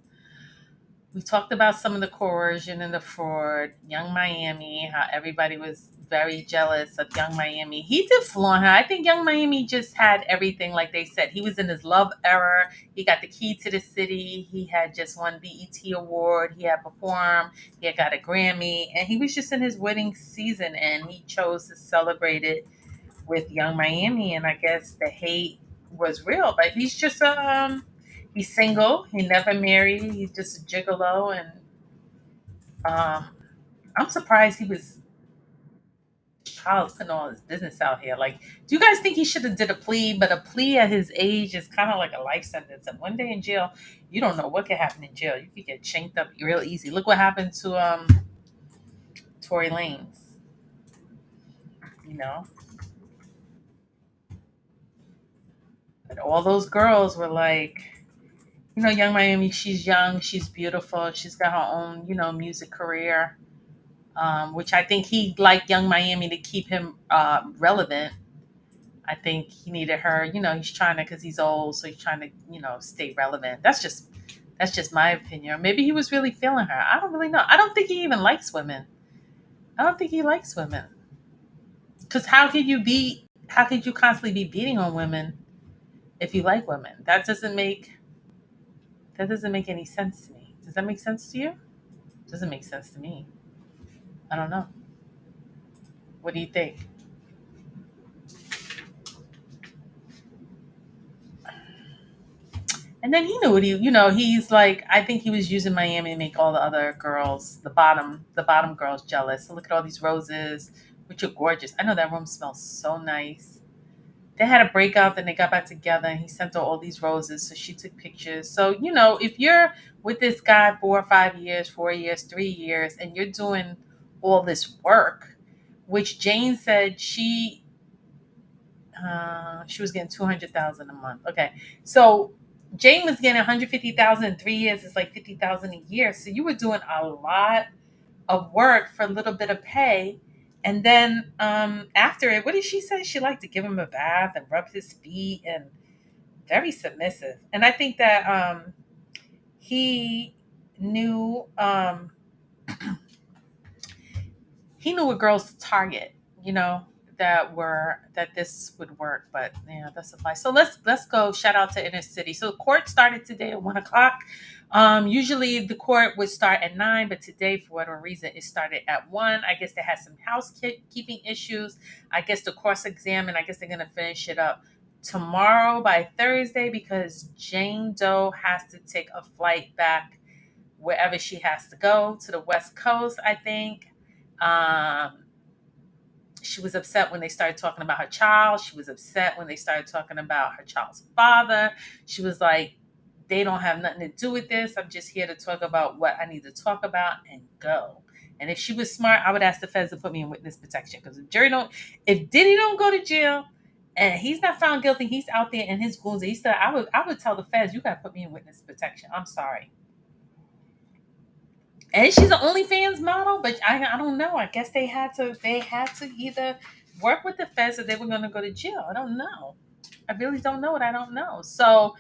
We talked about some of the coercion and the fraud. Young Miami, how everybody was very jealous of Young Miami. He did flaunt her. I think Young Miami just had everything, like they said. He was in his love era. He got the key to the city. He had just won BET award. He had performed. He had got a Grammy, and he was just in his wedding season, and he chose to celebrate it with Young Miami. And I guess the hate was real, but he's just he's single. He never married. He's just a gigolo, and um, I'm surprised he was putting all his business out here. Like, do you guys think he should have did a plea? But a plea at his age is kind of like a life sentence. And one day in jail, you don't know what could happen in jail. You could get chanked up real easy. Look what happened to Tory Lanez. You know, but all those girls were like, Young Miami. She's young. She's beautiful. She's got her own, music career. Which I think he liked Young Miami to keep him relevant. I think he needed her. He's trying to, because he's old, so he's trying to, stay relevant. That's just my opinion. Or maybe he was really feeling her. I don't really know. I don't think he even likes women. I don't think he likes women. Because how could you constantly be beating on women if you like women? That doesn't make any sense to me. Does that make sense to you? It doesn't make sense to me. I don't know. What do you think? And then he knew what he's like, I think he was using Miami to make all the other girls, the bottom girls jealous. So look at all these roses, which are gorgeous. I know that room smells so nice. They had a breakout, then they got back together, and he sent her all these roses. So she took pictures. So, if you're with this guy 4 or 5 years, 4 years, 3 years, and you're doing all this work, which Jane said she was getting 200,000 a month. Okay, so Jane was getting 150,000 in 3 years. It's like 50,000 a year. So you were doing a lot of work for a little bit of pay. And then after it, what did she say? She liked to give him a bath and rub his feet, and very submissive. And I think that he knew he knew what girls to target, that this would work. But yeah, that's a lie. So let's go. Shout out to Inner City. So court started today at 1 o'clock. Usually the court would start at 9, but today, for whatever reason, it started at 1. I guess they had some housekeeping issues. I guess the cross exam, and I guess they're gonna finish it up tomorrow by Thursday, because Jane Doe has to take a flight back wherever she has to go, to the West Coast, I think. Um, she was upset when they started talking about her child. She was upset when they started talking about her child's father. She was like, they don't have nothing to do with this. I'm just here to talk about what I need to talk about and go. And if she was smart, I would ask the feds to put me in witness protection. Because if Diddy don't go to jail and he's not found guilty, he's out there in his goons. He said, I would tell the feds, you got to put me in witness protection. I'm sorry. And she's an OnlyFans model, but I don't know. I guess they had to either work with the feds or they were going to go to jail. I don't know. I really don't know what I don't know. So,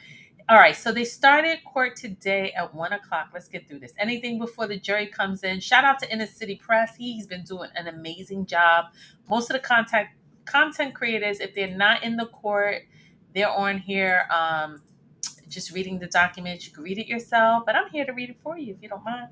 all right. So they started court today at 1 o'clock. Let's get through this. Anything before the jury comes in. Shout out to Inner City Press. He's been doing an amazing job. Most of the content creators, if they're not in the court, they're on here just reading the documents. You can read it yourself, but I'm here to read it for you if you don't mind.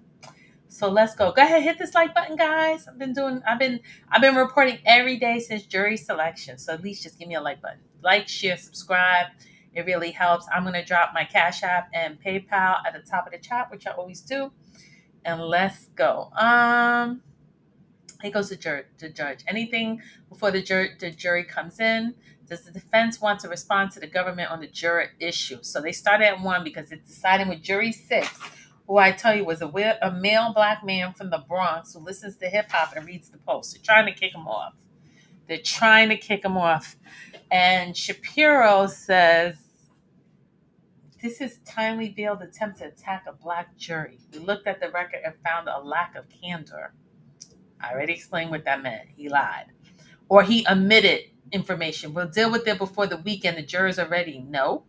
So let's go. Go ahead, hit this like button, guys. I've been reporting every day since jury selection. So at least just give me a like button. Like, share, subscribe. It really helps. I'm gonna drop my Cash App and PayPal at the top of the chat, which I always do. And let's go. Here goes the judge. Anything before the jury comes in. Does the defense want to respond to the government on the juror issue? So they started at 1 because it's deciding with jury 6. Who I tell you was a male black man from the Bronx who listens to hip hop and reads the Post. They're trying to kick him off. And Shapiro says, this is timely veiled attempt to attack a black jury. We looked at the record and found a lack of candor. I already explained what that meant. He lied. or he omitted information. We'll deal with it before the weekend. The jurors are ready. No.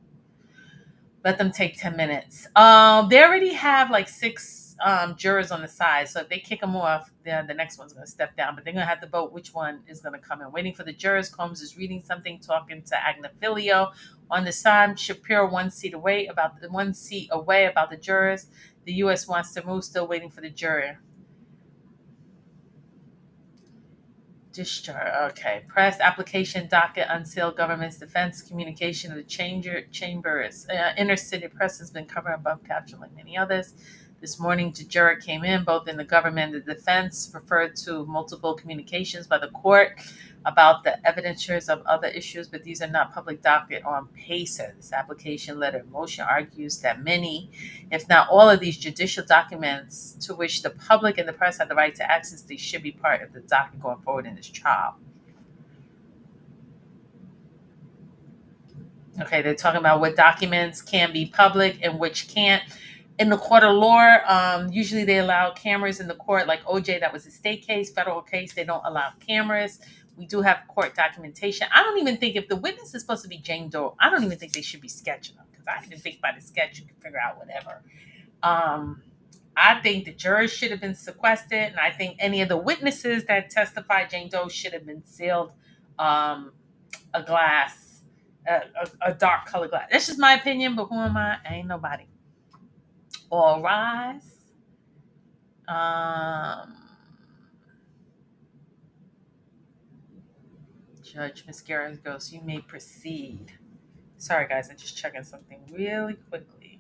Let them take 10 minutes. They already have like 6 jurors on the side. So if they kick them off, then the next one's going to step down. But they're going to have to vote which one is going to come in. Waiting for the jurors. Combs is reading something, talking to Agnafilio. On the side, Shapiro 1 seat away about the jurors. The U.S. wants to move. Still waiting for the jury. Discharge. Okay. Press application docket unsealed government's defense communication of the chambers. Inner city press has been covered above caption like many others. This morning, the juror came in, both in the government and the defense, referred to multiple communications by the court about the evidentiaries of other issues, but these are not public docket on PACER. This application letter motion argues that many, if not all of these judicial documents to which the public and the press have the right to access, these should be part of the docket going forward in this trial. Okay, they're talking about what documents can be public and which can't. In the court of law, usually they allow cameras in the court, like OJ, that was a state case, federal case, they don't allow cameras. We do have court documentation. I don't even think if the witness is supposed to be Jane Doe, I don't even think they should be sketching them, because I even think by the sketch you can figure out whatever. I think the jurors should have been sequestered, and I think any of the witnesses that testified Jane Doe should have been sealed a glass, a dark color glass. That's just my opinion, but who am I? I ain't nobody. All rise. Judge Mascara goes, you may proceed. Sorry, guys, I'm just checking something really quickly.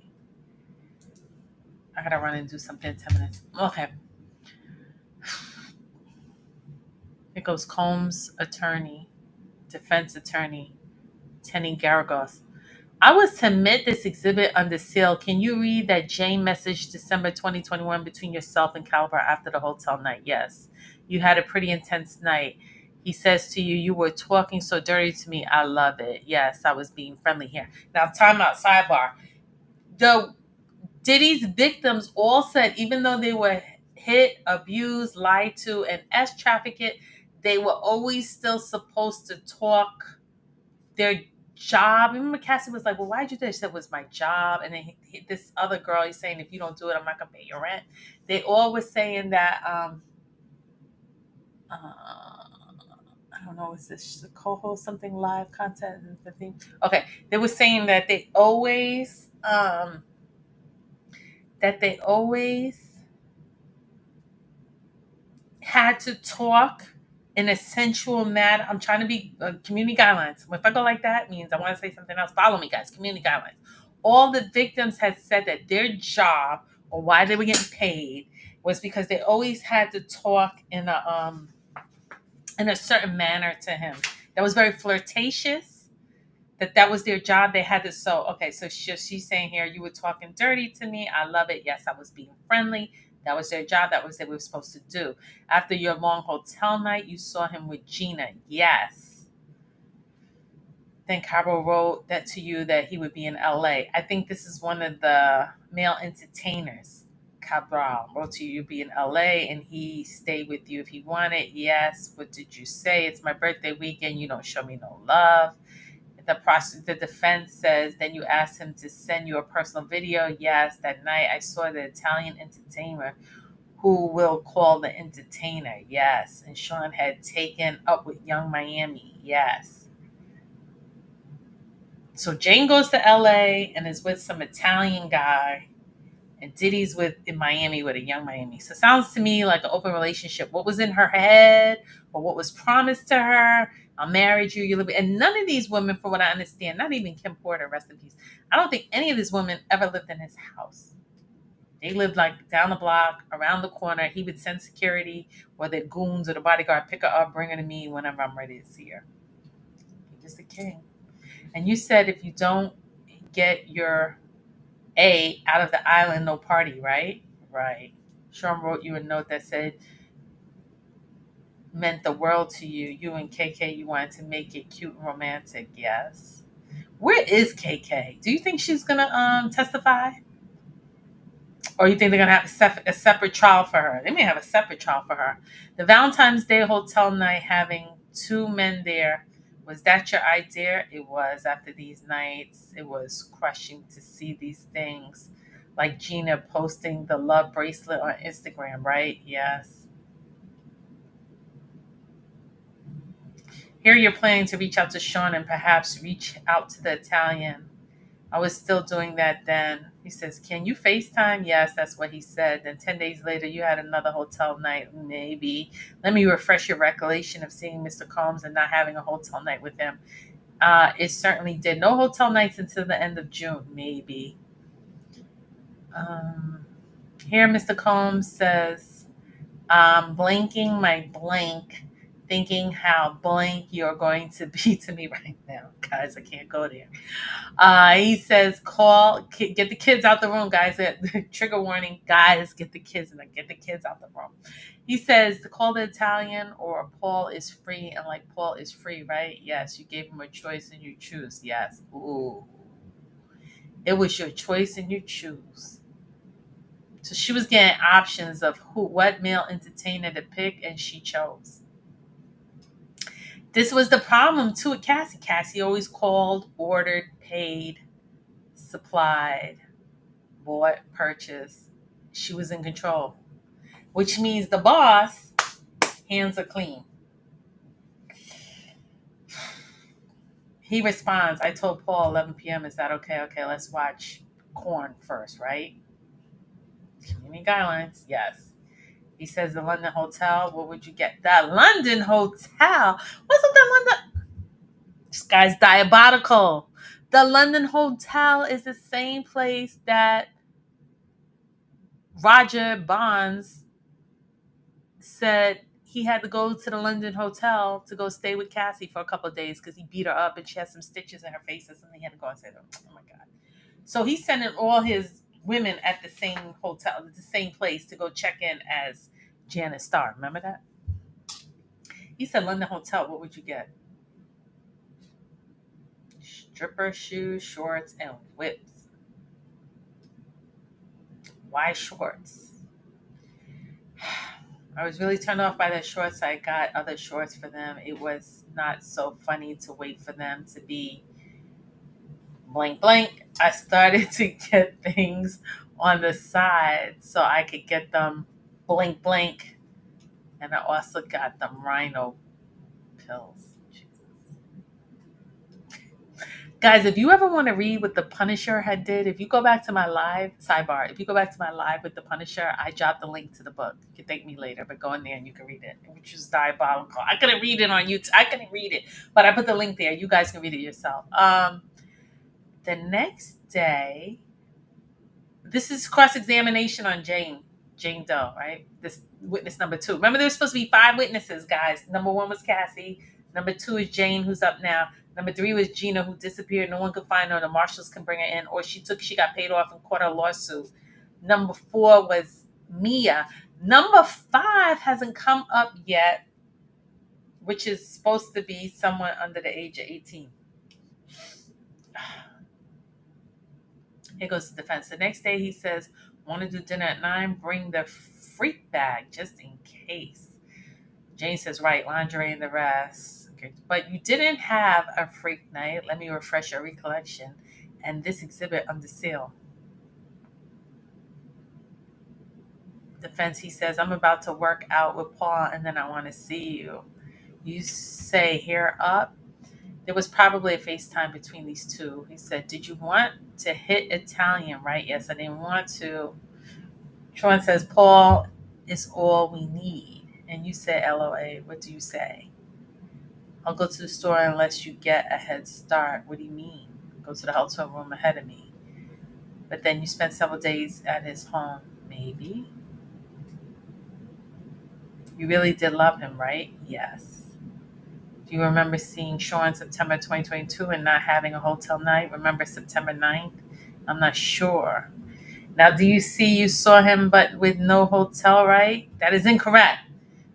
I gotta run and do something in 10 minutes. Okay. Here goes Combs' attorney, defense attorney, Tenny Garagos. I was to admit this exhibit under seal. Can you read that Jane message December 2021 between yourself and Caliber after the hotel night? Yes. You had a pretty intense night. He says to you, you were talking so dirty to me. I love it. Yes, I was being friendly here. Now, time out, sidebar. The Diddy's victims all said, even though they were hit, abused, lied to, and trafficked, they were always still supposed to talk their job. Remember Cassie was like, well, why'd you do this? She said, it was my job. And then this other girl, he's saying, if you don't do it, I'm not going to pay your rent. They all were saying that, I don't know, is this the co-host something live content and the thing? Okay. They were saying that they always, had to talk in a sensual manner. I'm trying to be community guidelines. If I go like that, it means I want to say something else. Follow me, guys. Community guidelines. All the victims had said that their job or why they were getting paid was because they always had to talk in a certain manner to him. That was very flirtatious. That was their job. They had to. So okay. So she's saying here, you were talking dirty to me. I love it. Yes, I was being friendly. That was their job. That was what we were supposed to do. After your long hotel night, you saw him with Gina. Yes. Then Cabo wrote that to you that he would be in LA. I think this is one of the male entertainers. Cabral wrote to you, you'd be in LA and he stayed with you if he wanted. Yes. What did you say? It's my birthday weekend. You don't show me no love. The defense says, then you asked him to send you a personal video. Yes, that night I saw the Italian entertainer who will call the entertainer. Yes. And Sean had taken up with Young Miami. Yes. So Jane goes to LA and is with some Italian guy. And Diddy's in Miami with a Young Miami. So it sounds to me like an open relationship. What was in her head or what was promised to her? I married you, you live. And none of these women, from what I understand, not even Kim Porter, rest in peace. I don't think any of these women ever lived in his house. They lived like down the block, around the corner. He would send security or the goons or the bodyguard, pick her up, bring her to me whenever I'm ready to see her. He's just a king. And you said if you don't get your A out of the island, no party, right? Right. Sean wrote you a note that said, meant the world to you. You and KK, you wanted to make it cute and romantic. Yes. Where is KK? Do you think she's gonna testify? Or you think they're gonna have a separate trial for her? They may have a separate trial for her. The Valentine's Day hotel night having 2 men there. Was that your idea? It was. After these nights, it was crushing to see these things. Like Gina posting the love bracelet on Instagram, right? Yes. Here you're planning to reach out to Sean and perhaps reach out to the Italian. I was still doing that then. He says, can you FaceTime? Yes, that's what he said. Then 10 days later, you had another hotel night. Maybe. Let me refresh your recollection of seeing Mr. Combs and not having a hotel night with him. It certainly did. No hotel nights until the end of June. Maybe. Here, Mr. Combs says, I'm blanking my blank, thinking how blank you're going to be to me right now. Guys, I can't go there. He says, get the kids out the room, guys. Trigger warning, guys, get the kids out the room. He says to call the Italian or Paul is free, and like Paul is free, right? Yes, you gave him a choice and you choose. Yes. Ooh. It was your choice and you choose. So she was getting options of what male entertainer to pick, and she chose. This was the problem too with Cassie. Cassie always called, ordered, paid, supplied, bought, purchased. She was in control, which means the boss, hands are clean. He responds, I told Paul 11 p.m. Is that okay? Okay, let's watch Corn first, right? Community guidelines, yes. He says the London Hotel. What would you get? The London Hotel? What's with the London? This guy's diabolical. The London Hotel is the same place that Roger Bonds said he had to go to the London Hotel to go stay with Cassie for a couple of days because he beat her up and she had some stitches in her face or something. He had to go and say, oh my God. So he's sending all his women at the same hotel, the same place to go check in as Janice Starr. Remember that? He said, London Hotel, what would you get? Stripper shoes, shorts, and whips. Why shorts? I was really turned off by the shorts. I got other shorts for them. It was not so funny to wait for them to be blank blank. I started to get things on the side so I could get them blank blank. And I also got them rhino pills. Guys, if you ever want to read what the Punisher had did, if you go back to my live, sidebar, if you go back to my live with the Punisher, I dropped the link to the book. You can thank me later, but go in there and you can read it, which is diabolical. I couldn't read it on YouTube. I couldn't read it, but I put the link there. You guys can read it yourself. The next day, this is cross-examination on Jane Doe, right? This witness number 2. Remember, there was supposed to be 5 witnesses, guys. Number 1 was Cassie. Number 2 is Jane, who's up now. Number 3 was Gina, who disappeared. No one could find her. The marshals can bring her in, or she got paid off and caught her lawsuit. Number 4 was Mia. Number 5 hasn't come up yet, which is supposed to be someone under the age of 18. Here goes the defense. The next day he says, want to do dinner at 9? Bring the freak bag just in case. Jane says, right, lingerie and the rest. Okay. But you didn't have a freak night. Let me refresh your recollection. And this exhibit under seal. Defense, he says, I'm about to work out with Paul and then I want to see you. You say, hair up. There was probably a FaceTime between these two. He said, did you want to hit Italian, right? Yes, I didn't want to. Sean says, Paul is all we need. And you say, LOA. What do you say? I'll go to the store unless you get a head start. What do you mean? Go to the hotel room ahead of me. But then you spent several days at his home. Maybe. You really did love him, right? Yes. Do you remember seeing Sean September 2022 and not having a hotel night? Remember September 9th? I'm not sure. Now, do you see you saw him but with no hotel, right? That is incorrect.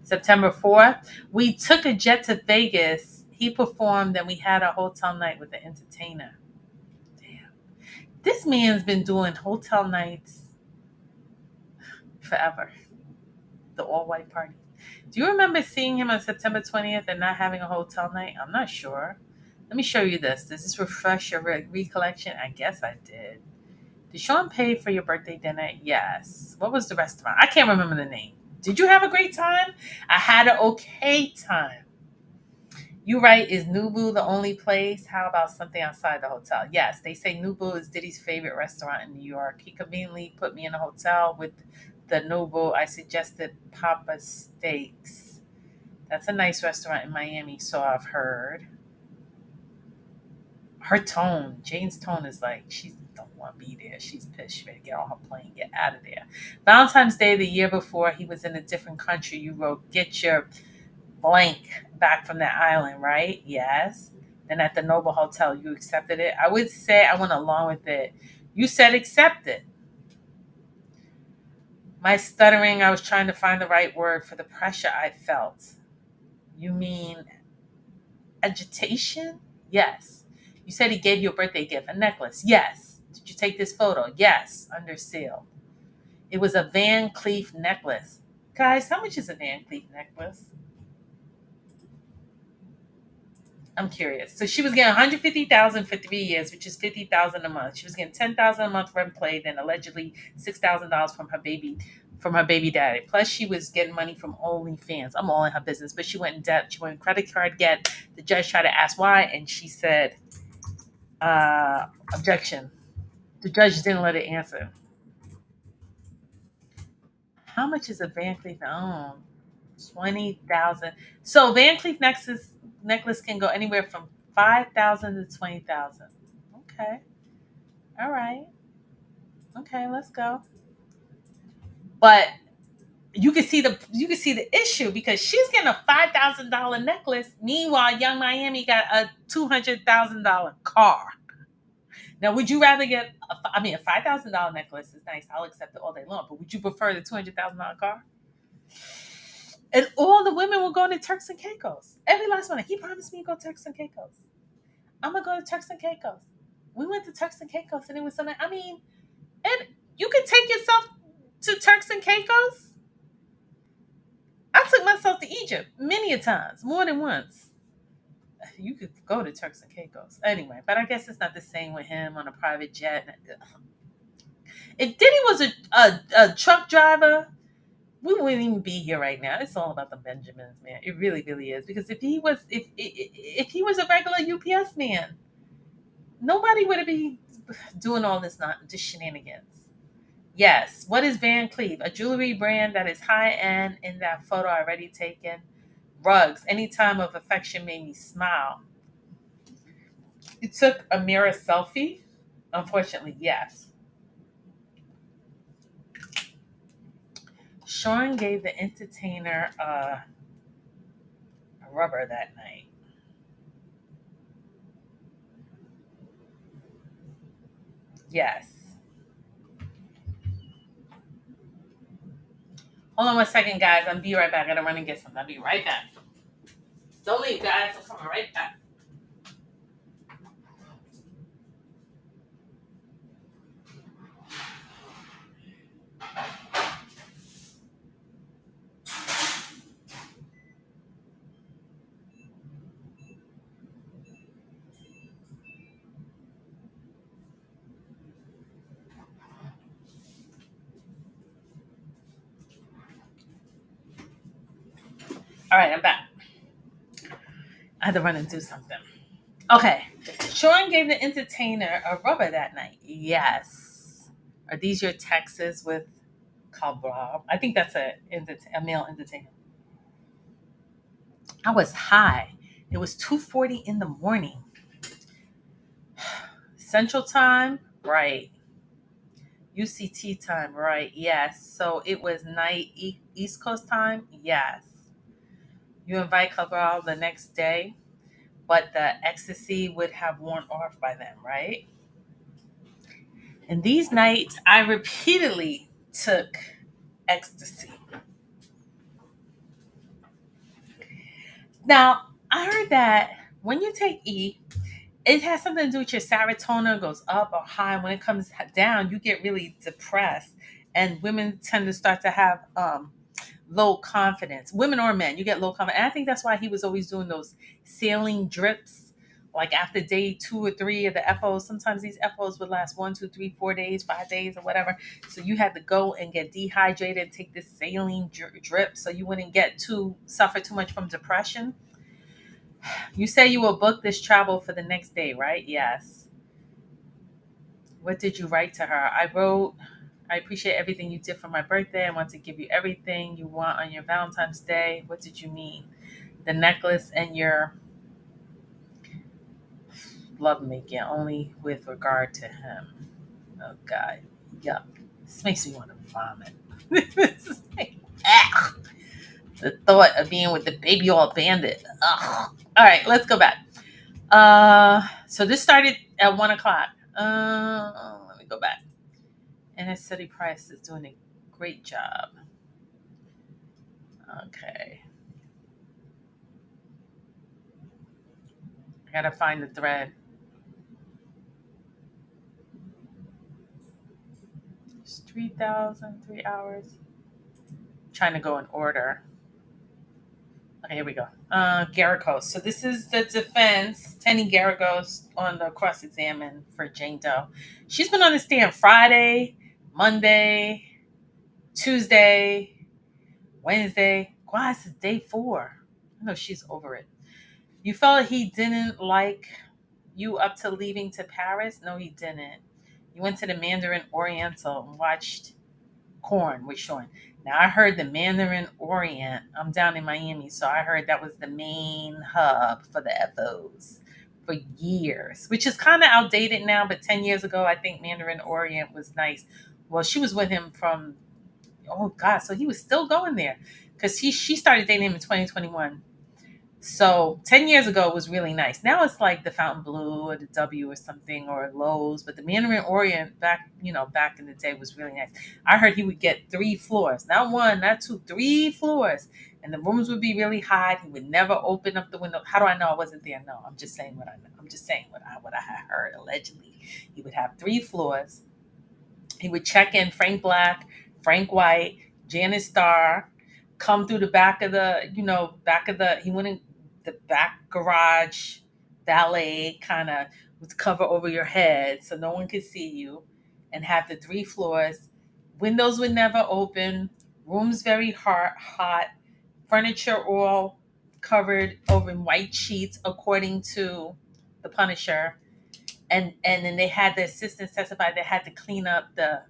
September 4th, we took a jet to Vegas. He performed and we had a hotel night with the entertainer. Damn. This man's been doing hotel nights forever. The all-white party. Do you remember seeing him on September 20th and not having a hotel night? I'm not sure. Let me show you this. Does this refresh your recollection? I guess I did. Did Sean pay for your birthday dinner? Yes. What was the restaurant? I can't remember the name. Did you have a great time? I had an okay time. You right, is Nubu the only place? How about something outside the hotel? Yes, they say Nubu is Diddy's favorite restaurant in New York. He conveniently put me in a hotel with the Nubu. I suggested Papa Steaks. That's a nice restaurant in Miami, so I've heard. Her tone, Jane's tone is like, she don't want to be there. She's pissed. She better get on her plane, get out of there. Valentine's Day the year before, he was in a different country. You wrote, get your blank back from that island, right? Yes. Then at the Noble Hotel, you accepted it. I would say I went along with it. You said accept it. My stuttering, I was trying to find the right word for the pressure I felt. You mean agitation? Yes. You said he gave you a birthday gift, a necklace. Yes. Did you take this photo? Yes. Under seal. It was a Van Cleef necklace. Guys, how much is a Van Cleef necklace? I'm curious. So she was getting $150,000 for 3 years, which is $50,000 a month. She was getting $10,000 a month rent play, then allegedly $6,000 from her baby daddy. Plus, she was getting money from OnlyFans. I'm all in her business, but she went in debt. She went in credit card debt. The judge tried to ask why, and she said, objection. The judge didn't let it answer. How much is a Van Cleef? Oh, 20,000. So Van Cleef necklace can go anywhere from 5,000 to 20,000. Okay. All right. Okay, let's go. But you can see the issue because she's getting a $5,000 necklace. Meanwhile, Young Miami got a $200,000 car. Now, would you rather get a $5,000 necklace is nice. I'll accept it all day long. But would you prefer the $200,000 car? And all the women were going to Turks and Caicos. Every last one. He promised me to go to Turks and Caicos. I'm gonna go to Turks and Caicos. We went to Turks and Caicos, and it was something. And you could take yourself to Turks and Caicos. I took myself to Egypt many a times, more than once. You could go to Turks and Caicos anyway, but I guess it's not the same with him on a private jet. If Diddy was a truck driver, we wouldn't even be here right now. It's all about the Benjamins, man. It really, really is. Because if he was a regular UPS man, nobody would be doing all this shenanigans. Yes. What is Van Cleef? A jewelry brand that is high end in that photo already taken. Rugs. Any time of affection made me smile. You took a mirror selfie? Unfortunately, yes. Sean gave the entertainer a rubber that night. Yes. Hold on 1 second, guys. I'll be right back. I gotta run and get something. I'll be right back. Don't leave, guys. I'm coming right back. All right, I'm back. I had to run and do something. Okay. Sean gave the entertainer a rubber that night. Yes. Are these your texts with Cabral? I think that's a male entertainer. I was high. It was 2:40 in the morning. Central time, right. UCT time, right. Yes. So it was night East Coast time. Yes. You invite Cabral the next day, but the ecstasy would have worn off by then, right? And these nights, I repeatedly took ecstasy. Now, I heard that when you take E, it has something to do with your serotonin goes up or high. When it comes down, you get really depressed. And women tend to start to have low confidence. Women or men, you get low confidence. And I think that's why he was always doing those saline drips. Like after day 2 or 3 of the FOs, sometimes these FOs would last 1, 2, 3, 4 days, 5 days, or whatever. So you had to go and get dehydrated and take this saline drip so you wouldn't suffer too much from depression. You say you will book this travel for the next day, right? Yes. What did you write to her? I wrote, I appreciate everything you did for my birthday. I want to give you everything you want on your Valentine's Day. What did you mean? The necklace and your lovemaking only with regard to him. Oh, God. Yuck. This makes me want to vomit. The thought of being with the baby oil bandit. Ugh. All right, let's go back. So this started at 1 o'clock. Let me go back. And City Price is doing a great job. Okay. I gotta find the thread. It's 3,003 hours. I'm trying to go in order. Okay, here we go. Garagos. So this is the defense. Tenny Garagos on the cross-examine for Jane Doe. She's been on the stand Friday, Monday, Tuesday, Wednesday. Wow, this is day 4. I know she's over it. You felt he didn't like you up to leaving to Paris? No, he didn't. You went to the Mandarin Oriental and watched Corn with Sean. Now, I heard the Mandarin Orient. I'm down in Miami, so I heard that was the main hub for the FOs for years, which is kind of outdated now, but 10 years ago, I think Mandarin Orient was nice. Well, she was with him from, oh, God, so he was still going there because she started dating him in 2021. So 10 years ago, it was really nice. Now it's like the Fountain Blue or the W or something or Lowe's. But the Mandarin Orient back in the day was really nice. I heard he would get 3 floors. Not 1, not 2, 3 floors. And the rooms would be really hot. He would never open up the window. How do I know I wasn't there? No, I'm just saying what I know. I'm just saying what I had heard allegedly. He would have 3 floors. He would check in Frank Black, Frank White, Janice Starr, come through the back of the, he wouldn't, the back garage valet kind of would cover over your head so no one could see you, and have the 3 floors. Windows would never open, rooms very hot, furniture all covered over in white sheets according to the Punisher. And then they had the assistants testify they had to clean up the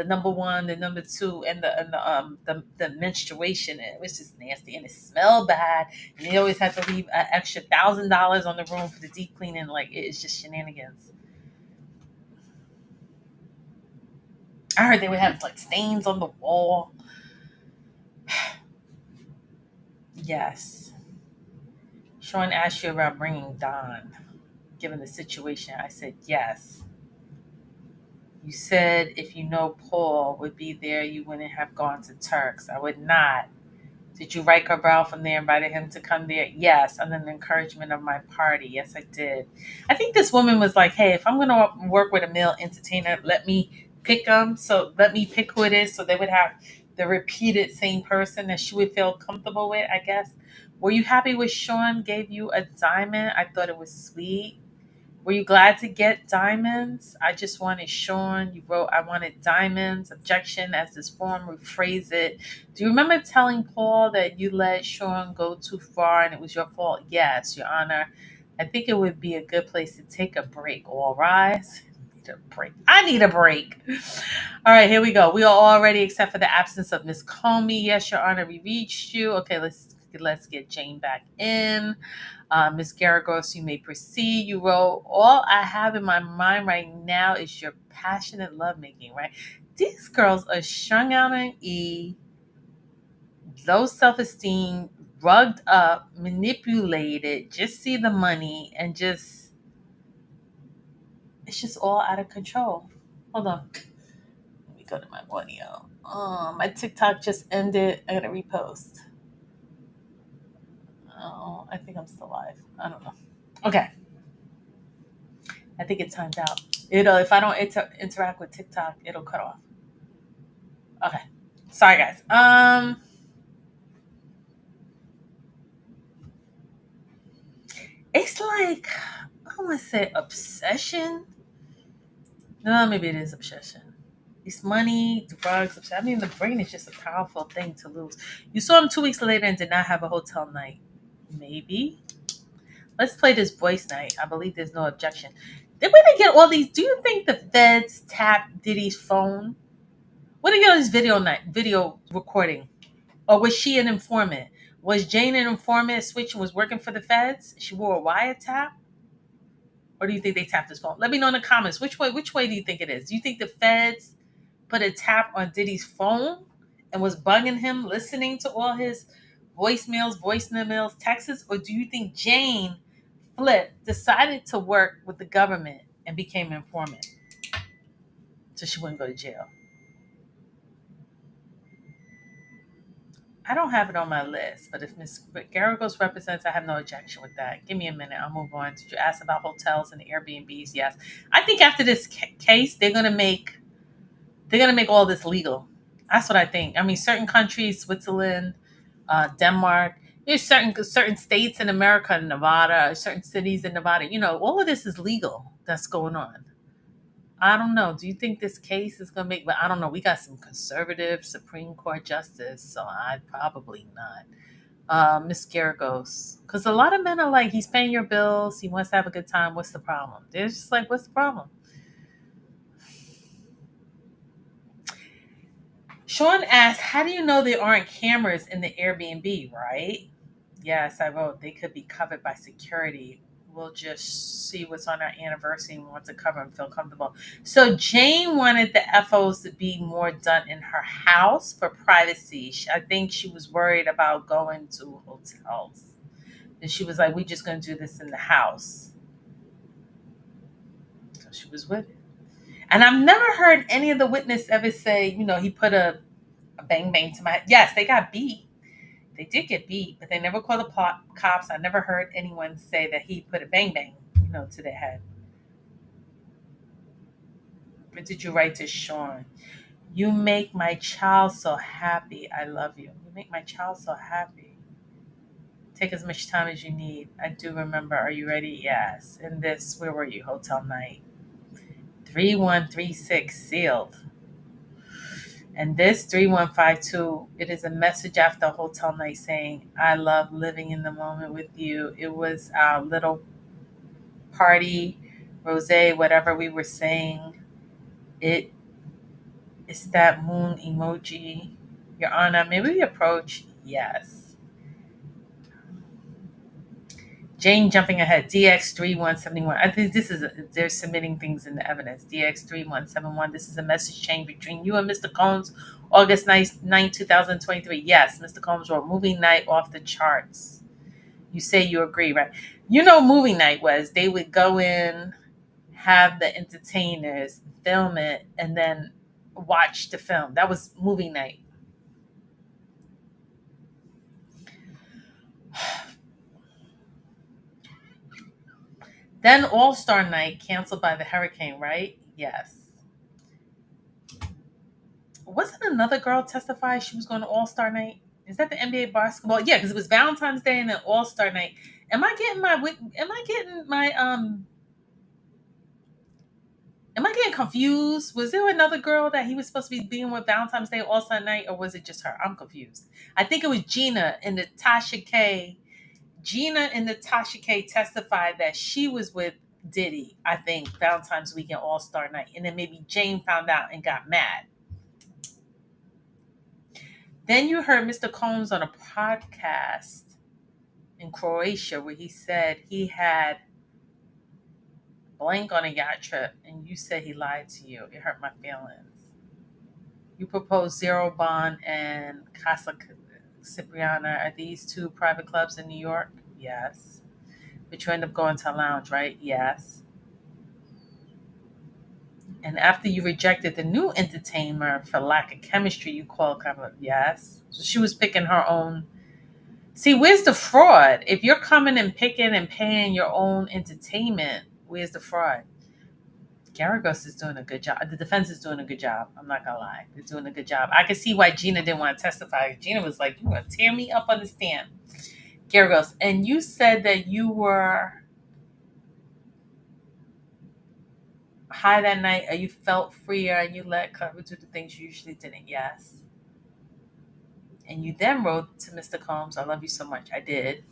number 1, the number 2, and the menstruation. It was just nasty, and it smelled bad. And they always had to leave an extra $1,000 on the room for the deep cleaning. Like, it's just shenanigans. I heard they would have like stains on the wall. Yes. Sean asked you about bringing Don. Given the situation, I said yes. You said if you know Paul would be there, you wouldn't have gone to Turks. I would not. Did you write Cabral from there, invited him to come there? Yes, under the encouragement of my party. Yes, I did. I think this woman was like, hey, if I'm going to work with a male entertainer, let me pick them. So let me pick who it is so they would have the repeated same person that she would feel comfortable with, I guess. Were you happy with Sean gave you a diamond? I thought it was sweet. Were you glad to get diamonds? I just wanted Sean. You wrote, I wanted diamonds. Objection as this form, rephrase it. Do you remember telling Paul that you let Sean go too far and it was your fault? Yes, Your Honor. I think it would be a good place to take a break. All rise. I need a break. All right, here we go. We are all ready except for the absence of Miss Comey. Yes, Your Honor, we reached you. Okay, let's get Jane back in. Ms. Garagos, you may proceed. You wrote, all I have in my mind right now is your passionate lovemaking, right? These girls are strung out on E, low self-esteem, rugged up, manipulated, just see the money, and it's just all out of control. Hold on. Let me go to my audio. My TikTok just ended. I gotta repost. Oh, I think I'm still live. I don't know. Okay. I think it timed out. If I don't interact with TikTok, it'll cut off. Okay. Sorry, guys. It's like, I don't want to say obsession. No, maybe it is obsession. It's money, drugs, obsession. I mean, the brain is just a powerful thing to lose. You saw him 2 weeks later and did not have a hotel night. Maybe. Let's play this voice night. I believe there's no objection. Where they get all these? Do you think the feds tapped Diddy's phone? Where did they get all this video recording? Or was she an informant? Was Jane an informant? Switch and was working for the feds? She wore a wiretap? Or do you think they tapped his phone? Let me know in the comments. Which way do you think it is? Do you think the feds put a tap on Diddy's phone and was bugging him, listening to all his voicemails, texts? Or do you think Jane flipped, decided to work with the government and became an informant so she wouldn't go to jail? I don't have it on my list, but if Ms. Garagos represents, I have no objection with that. Give me a minute. I'll move on. Did you ask about hotels and Airbnbs? Yes. I think after this case, they're gonna make all this legal. That's what I think. I mean, certain countries, Switzerland, Denmark, there's certain states in America, Nevada, certain cities in Nevada. All of this is legal. That's going on. I don't know. Do you think this case is going to make, but I don't know. We got some conservative Supreme Court justice, so I'd probably not. Miss Garagos. Because a lot of men are like, he's paying your bills. He wants to have a good time. What's the problem? They're just like, what's the problem? Sean asked, how do you know there aren't cameras in the Airbnb, right? Yes, I wrote, they could be covered by security. We'll just see what's on our anniversary and want to cover and feel comfortable. So Jane wanted the FOs to be more done in her house for privacy. I think she was worried about going to hotels. And she was like, we're just going to do this in the house. So she was with it. And I've never heard any of the witness ever say, he put a bang bang to my head. Yes, they got beat. They did get beat, but they never called the cops. I never heard anyone say that he put a bang bang, to their head. What did you write to Sean? You make my child so happy. I love you. You make my child so happy. Take as much time as you need. I do remember. Are you ready? Yes. And this, where were you? Hotel night. 3136 sealed. And this 3152, it is a message after a hotel night saying, I love living in the moment with you. It was our little party, rosé, whatever we were saying. It's that moon emoji. Your Honor, may we approach? Yes. Jane jumping ahead. DX3171. I think they're submitting things in the evidence. DX3171. This is a message chain between you and Mr. Combs. August 9, 2023. Yes, Mr. Combs wrote movie night off the charts. You say you agree, right? Movie night was they would go in, have the entertainers film it, and then watch the film. That was movie night. Then All-Star Night canceled by the hurricane, right? Yes. Wasn't another girl testify she was going to All-Star Night? Is that the NBA basketball? Yeah, because it was Valentine's Day and then All-Star Night. Am I getting confused? Was there another girl that he was supposed to be being with Valentine's Day, All-Star Night, or was it just her? I'm confused. I think it was Gina and Natasha K. Gina and Natasha K testified that she was with Diddy, I think, Valentine's weekend, All-Star Night. And then maybe Jane found out and got mad. Then you heard Mr. Combs on a podcast in Croatia where he said he had blank on a yacht trip, and you said he lied to you. It hurt my feelings. You proposed Zero Bond and Casa Cipriana. Are these two private clubs in New York? Yes. But you end up going to a lounge, right? Yes. And after you rejected the new entertainer for lack of chemistry, you called cover. Yes. So she was picking her own. See, where's the fraud? If you're coming and picking and paying your own entertainment, where's the fraud? Garagos is doing a good job. The defense is doing a good job. I'm not going to lie. They're doing a good job. I can see why Gina didn't want to testify. Gina was like, you want to tear me up on the stand. Garagos, and you said that you were high that night, or you felt freer and you let cover do the things you usually didn't? Yes. And you then wrote to Mr. Combs, I love you so much. I did.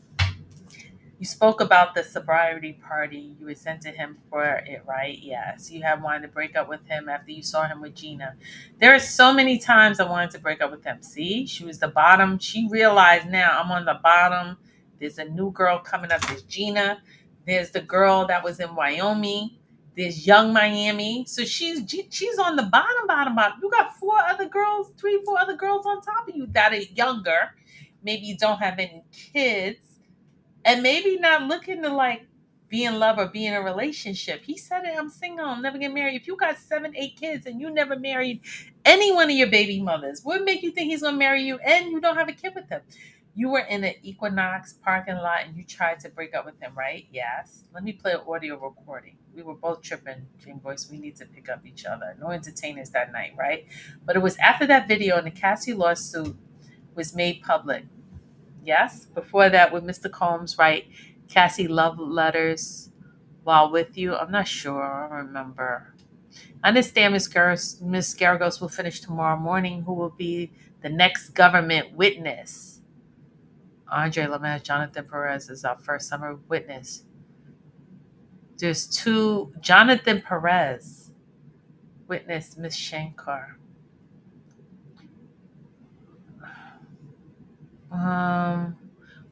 You spoke about the sobriety party. You resented him for it, right? Yes. You had wanted to break up with him after you saw him with Gina. There are so many times I wanted to break up with him. See, she was the bottom. She realized now I'm on the bottom. There's a new girl coming up. There's Gina. There's the girl that was in Wyoming. There's Young Miami. So she's on the bottom, bottom, bottom. You got three, four other girls on top of you that are younger. Maybe you don't have any kids and maybe not looking to like be in love or be in a relationship. He said it, I'm single, I'll never get married. If you got 7, 8 kids and you never married any one of your baby mothers, what make you think he's gonna marry you and you don't have a kid with him? You were in an Equinox parking lot and you tried to break up with him, right? Yes. Let me play an audio recording. We were both tripping, Jane Boyce. We need to pick up each other. No entertainers that night, right? But it was after that video and the Cassie lawsuit was made public. Yes. Before that, with Mr. Combs, right? Cassie love letters while with you. I'm not sure. I don't remember. I understand Miss Garagos will finish tomorrow morning. Who will be the next government witness? Andre Lemez, Jonathan Perez is our first summer witness. There's 2. Jonathan Perez, witness Miss Shankar.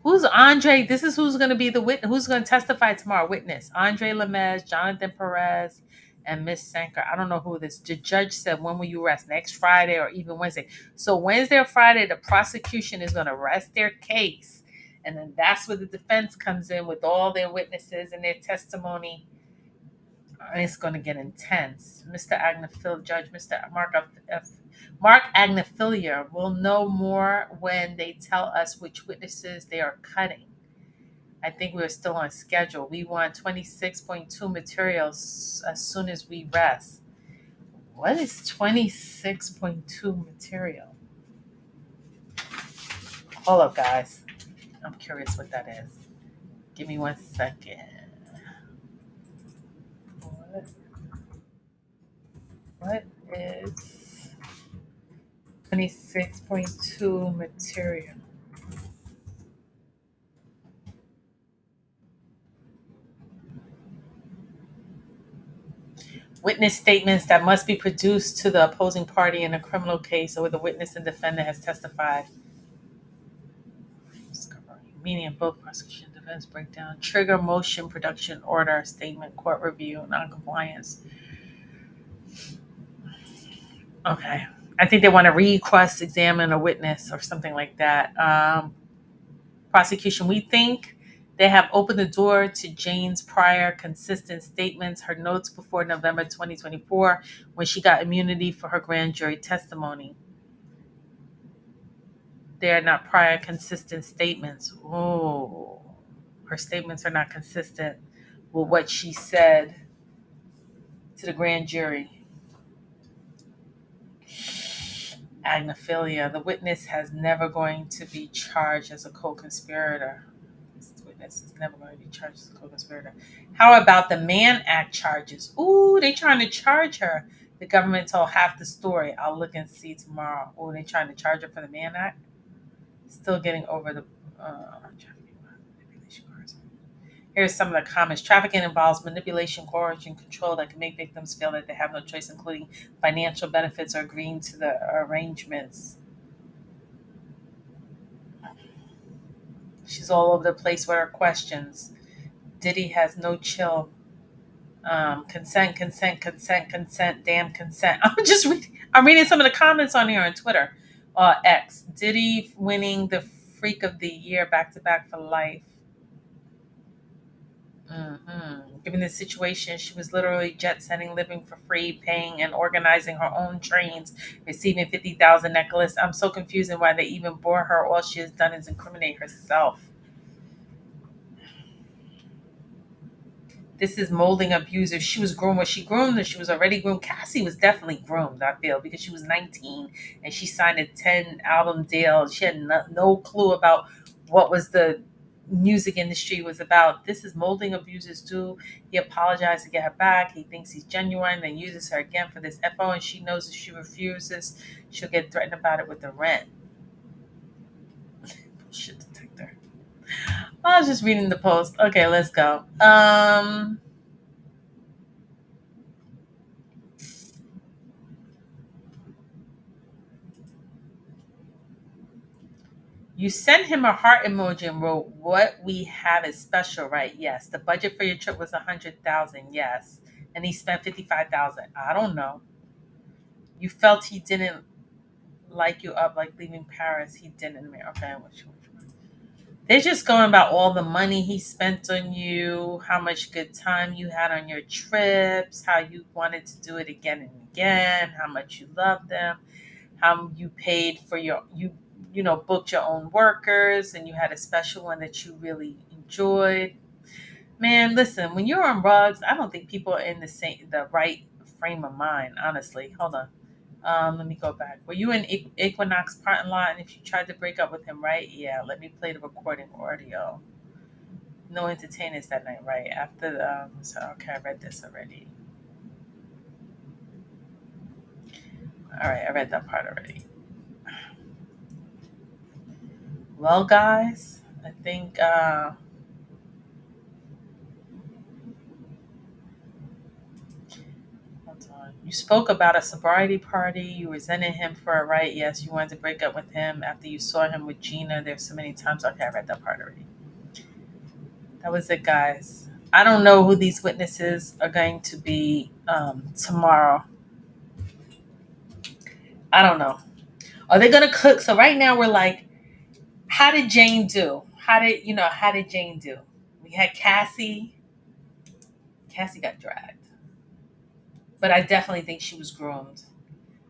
Who's Andre? This is who's going to be the witness. Who's going to testify tomorrow? Witness Andre Lemez, Jonathan Perez, and Miss Shankar. I don't know who this. The judge said, when will you rest? Next Friday or even Wednesday? So Wednesday or Friday, the prosecution is going to rest their case. And then that's where the defense comes in with all their witnesses and their testimony. And it's going to get intense. Mr. Judge Mr. Mark Agnefilia will know more when they tell us which witnesses they are cutting. I think we're still on schedule. We want 26.2 materials as soon as we rest. What is 26.2 material? Hold up, guys. I'm curious what that is. Give me 1 second. What is 26.2 material? Witness statements that must be produced to the opposing party in a criminal case or where the witness and defendant has testified. Meaning of both prosecution and defense breakdown. Trigger motion production order statement court review non-compliance. Okay. I think they want to request examine a witness or something like that. Prosecution, we think they have opened the door to Jane's prior consistent statements, her notes before November 2024 when she got immunity for her grand jury testimony. They are not prior consistent statements. Oh, her statements are not consistent with what she said to the grand jury. Agnophilia, the witness has never going to be charged as a co-conspirator. This witness is never going to be charged as a co-conspirator. How about the Mann Act charges? Ooh, they trying to charge her. The government told half the story. I'll look and see tomorrow. Oh, they trying to charge her for the Mann Act? Still getting over the manipulation. Here's some of the comments. Trafficking involves manipulation, coercion, control that can make victims feel that they have no choice, including financial benefits or agreeing to the arrangements. She's all over the place with her questions. Diddy has no chill. Consent, damn consent. I'm reading some of the comments on here on Twitter. X. Diddy winning the Freak of the Year back-to-back for life. Given the situation, she was literally jet-setting, living for free, paying and organizing her own trains, receiving $50,000 necklace. I'm so confused in why they even bore her. All she has done is incriminate herself. This is molding abusers. She was groomed. Was she groomed or she was already groomed? Cassie was definitely groomed, I feel, because she was 19 and she signed a 10-album deal. She had no clue about what was the music industry was about. This is molding abusers do. He apologized to get her back. He thinks he's genuine, then uses her again for this FO, and she knows if she refuses, she'll get threatened about it with the rent. Bullshit detector. I was just reading the post. Okay, let's go. You sent him a heart emoji and wrote, "What we have is special, right?" Yes. The budget for your trip was 100,000. Yes. And he spent 55,000. I don't know. You felt he didn't like you up like leaving Paris. He didn't. Okay. They're just going about all the money he spent on you, how much good time you had on your trips, how you wanted to do it again and again, how much you loved them, how you paid for booked your own workers and you had a special one that you really enjoyed. Man, listen, when you're on rugs, I don't think people are in the right frame of mind, honestly. Hold on. Let me go back. Were you in Equinox parking lot? And if you tried to break up with him, right? Yeah, let me play the recording audio. No entertainers that night, right? After okay, I read this already. All right, I read that part already. Well, guys, I think you spoke about a sobriety party. You resented him for it, right? Yes, you wanted to break up with him after you saw him with Gina. There's so many times. Okay, I read that part already. That was it, guys. I don't know who these witnesses are going to be tomorrow. I don't know. Are they going to cook? So right now we're like, how did Jane do? How did Jane do? We had Cassie. Cassie got dragged. But I definitely think she was groomed.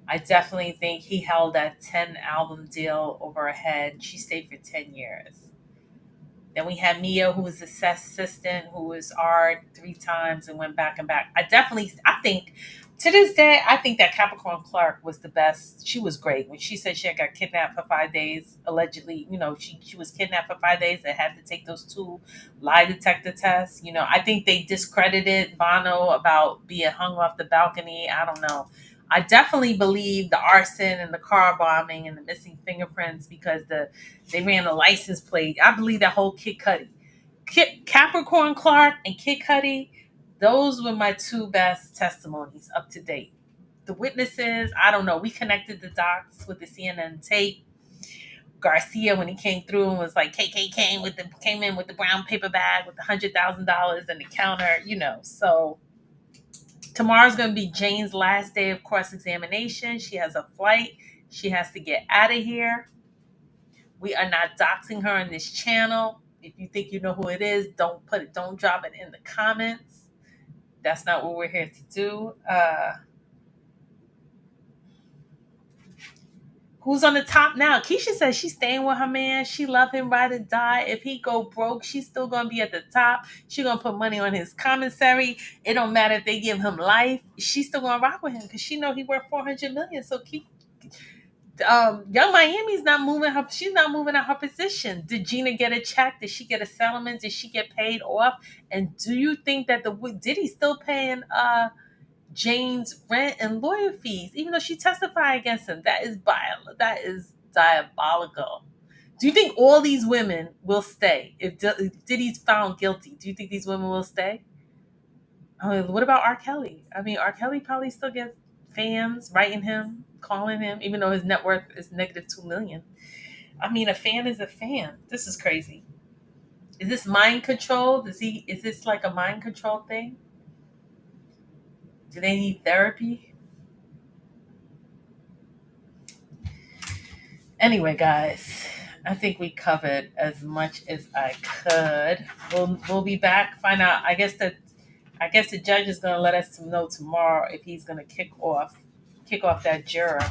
I definitely think he held that 10 album deal over her head. She stayed for 10 years. Then we had Mia, who was the assistant, who was R 3 times and went back and back. I think, to this day, I think that Capricorn Clark was the best. She was great. When she said she got kidnapped for 5 days, allegedly, she was kidnapped for 5 days and had to take those 2 lie detector tests. I think they discredited Bono about being hung off the balcony. I don't know. I definitely believe the arson and the car bombing and the missing fingerprints because they ran the license plate. I believe that whole Kid Cudi. Capricorn Clark and Kid Cudi, those were my 2 best testimonies up to date. The witnesses, I don't know. We connected the dots with the CNN tape. Garcia, when he came through and was like, KK came in with the brown paper bag with the $100,000 and the counter, So tomorrow's going to be Jane's last day of cross-examination. She has a flight. She has to get out of here. We are not doxing her on this channel. If you think you know who it is, don't drop it in the comments. That's not what we're here to do. Who's on the top now? Keisha says she's staying with her man. She love him ride or die. If he go broke, she's still gonna be at the top. She gonna put money on his commissary. It don't matter if they give him life. She's still gonna rock with him because she know he worth 400 million. So Young Miami's not moving her. She's not moving out her position. Did Gina get a check? Did she get a settlement? Did she get paid off? And do you think that Diddy still paying Jane's rent and lawyer fees, even though she testified against him? That is diabolical. Do you think all these women will stay if Diddy's found guilty? Do you think these women will stay? What about R. Kelly? I mean, R. Kelly probably still gets fans writing him, calling him, even though his net worth is negative 2 million. I mean, a fan is a fan. This is crazy. Is this mind control? Is this like a mind control thing? Do they need therapy? Anyway, guys, I think we covered as much as I could. We'll be back. Find out. I guess the judge is going to let us know tomorrow if he's going to kick off that juror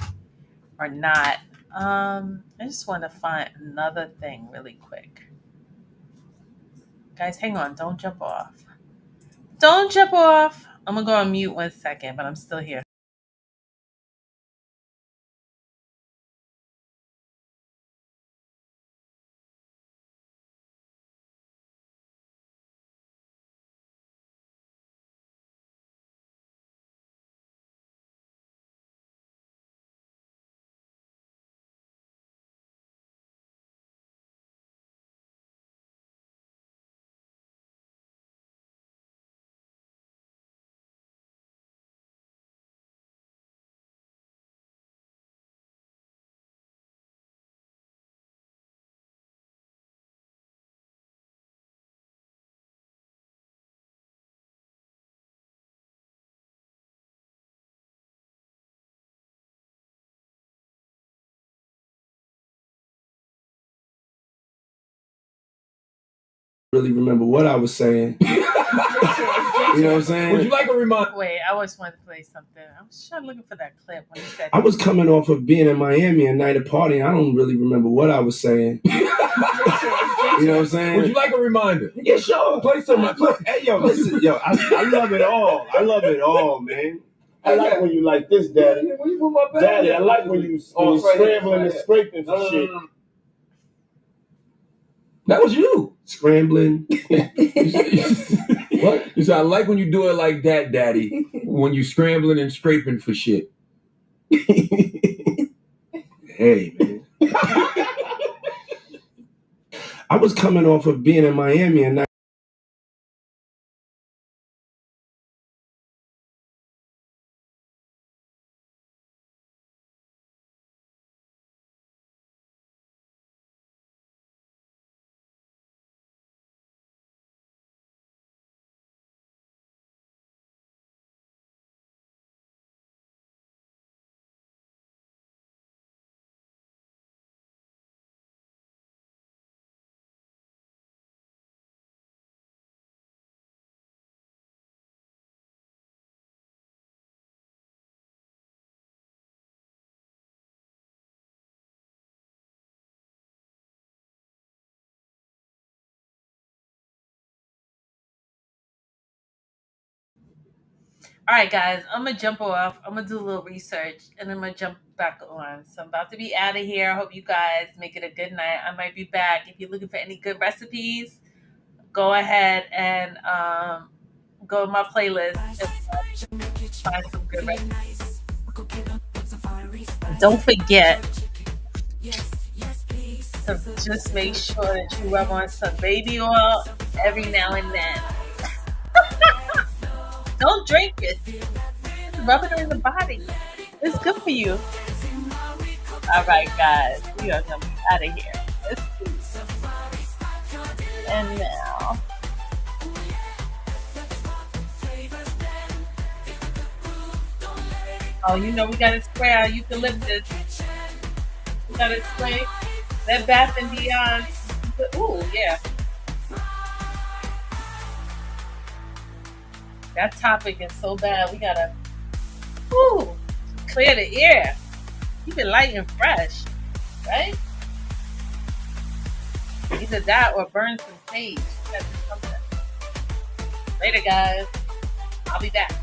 or not. I just want to find another thing really quick. Guys, hang on. Don't jump off. Don't jump off. I'm going to go on mute 1 second, but I'm still here. really remember what I was saying. You know what I'm saying? Would you like a reminder? Wait, I always wanted to play something. I was trying looking for that clip when he said. I was coming off of being in Miami a night of partying. I don't really remember what I was saying. You know what I'm saying? Would you like a reminder? Yeah, sure. Play some. Hey, yo, listen, yo, I love it all. I love it all, man. I like when you like this, Daddy. Where you put my bag? Daddy, I like when you scrambling and scraping for shit. That was you. Scrambling. What? You said, I like when you do it like that, Daddy. When you scrambling and scraping for shit. Hey, man. I was coming off of being in Miami and All right, guys, I'm gonna jump off. I'm gonna do a little research, and I'm gonna jump back on. So I'm about to be out of here. I hope you guys make it a good night. I might be back. If you're looking for any good recipes, go ahead and go to my playlist and find some good recipes. Don't forget to just make sure that you rub on some baby oil every now and then. Don't drink it. Rub it in the body. It's good for you. All right, guys. We are going to be out of here. Let's see. And now. Oh, you know we got to spray our eucalyptus. We got to spray that Bath and Beyond. Ooh, yeah. That topic is so bad. We gotta clear the air. Keep it light and fresh, right? Either that or burn some sage. That's something. Later, guys. I'll be back.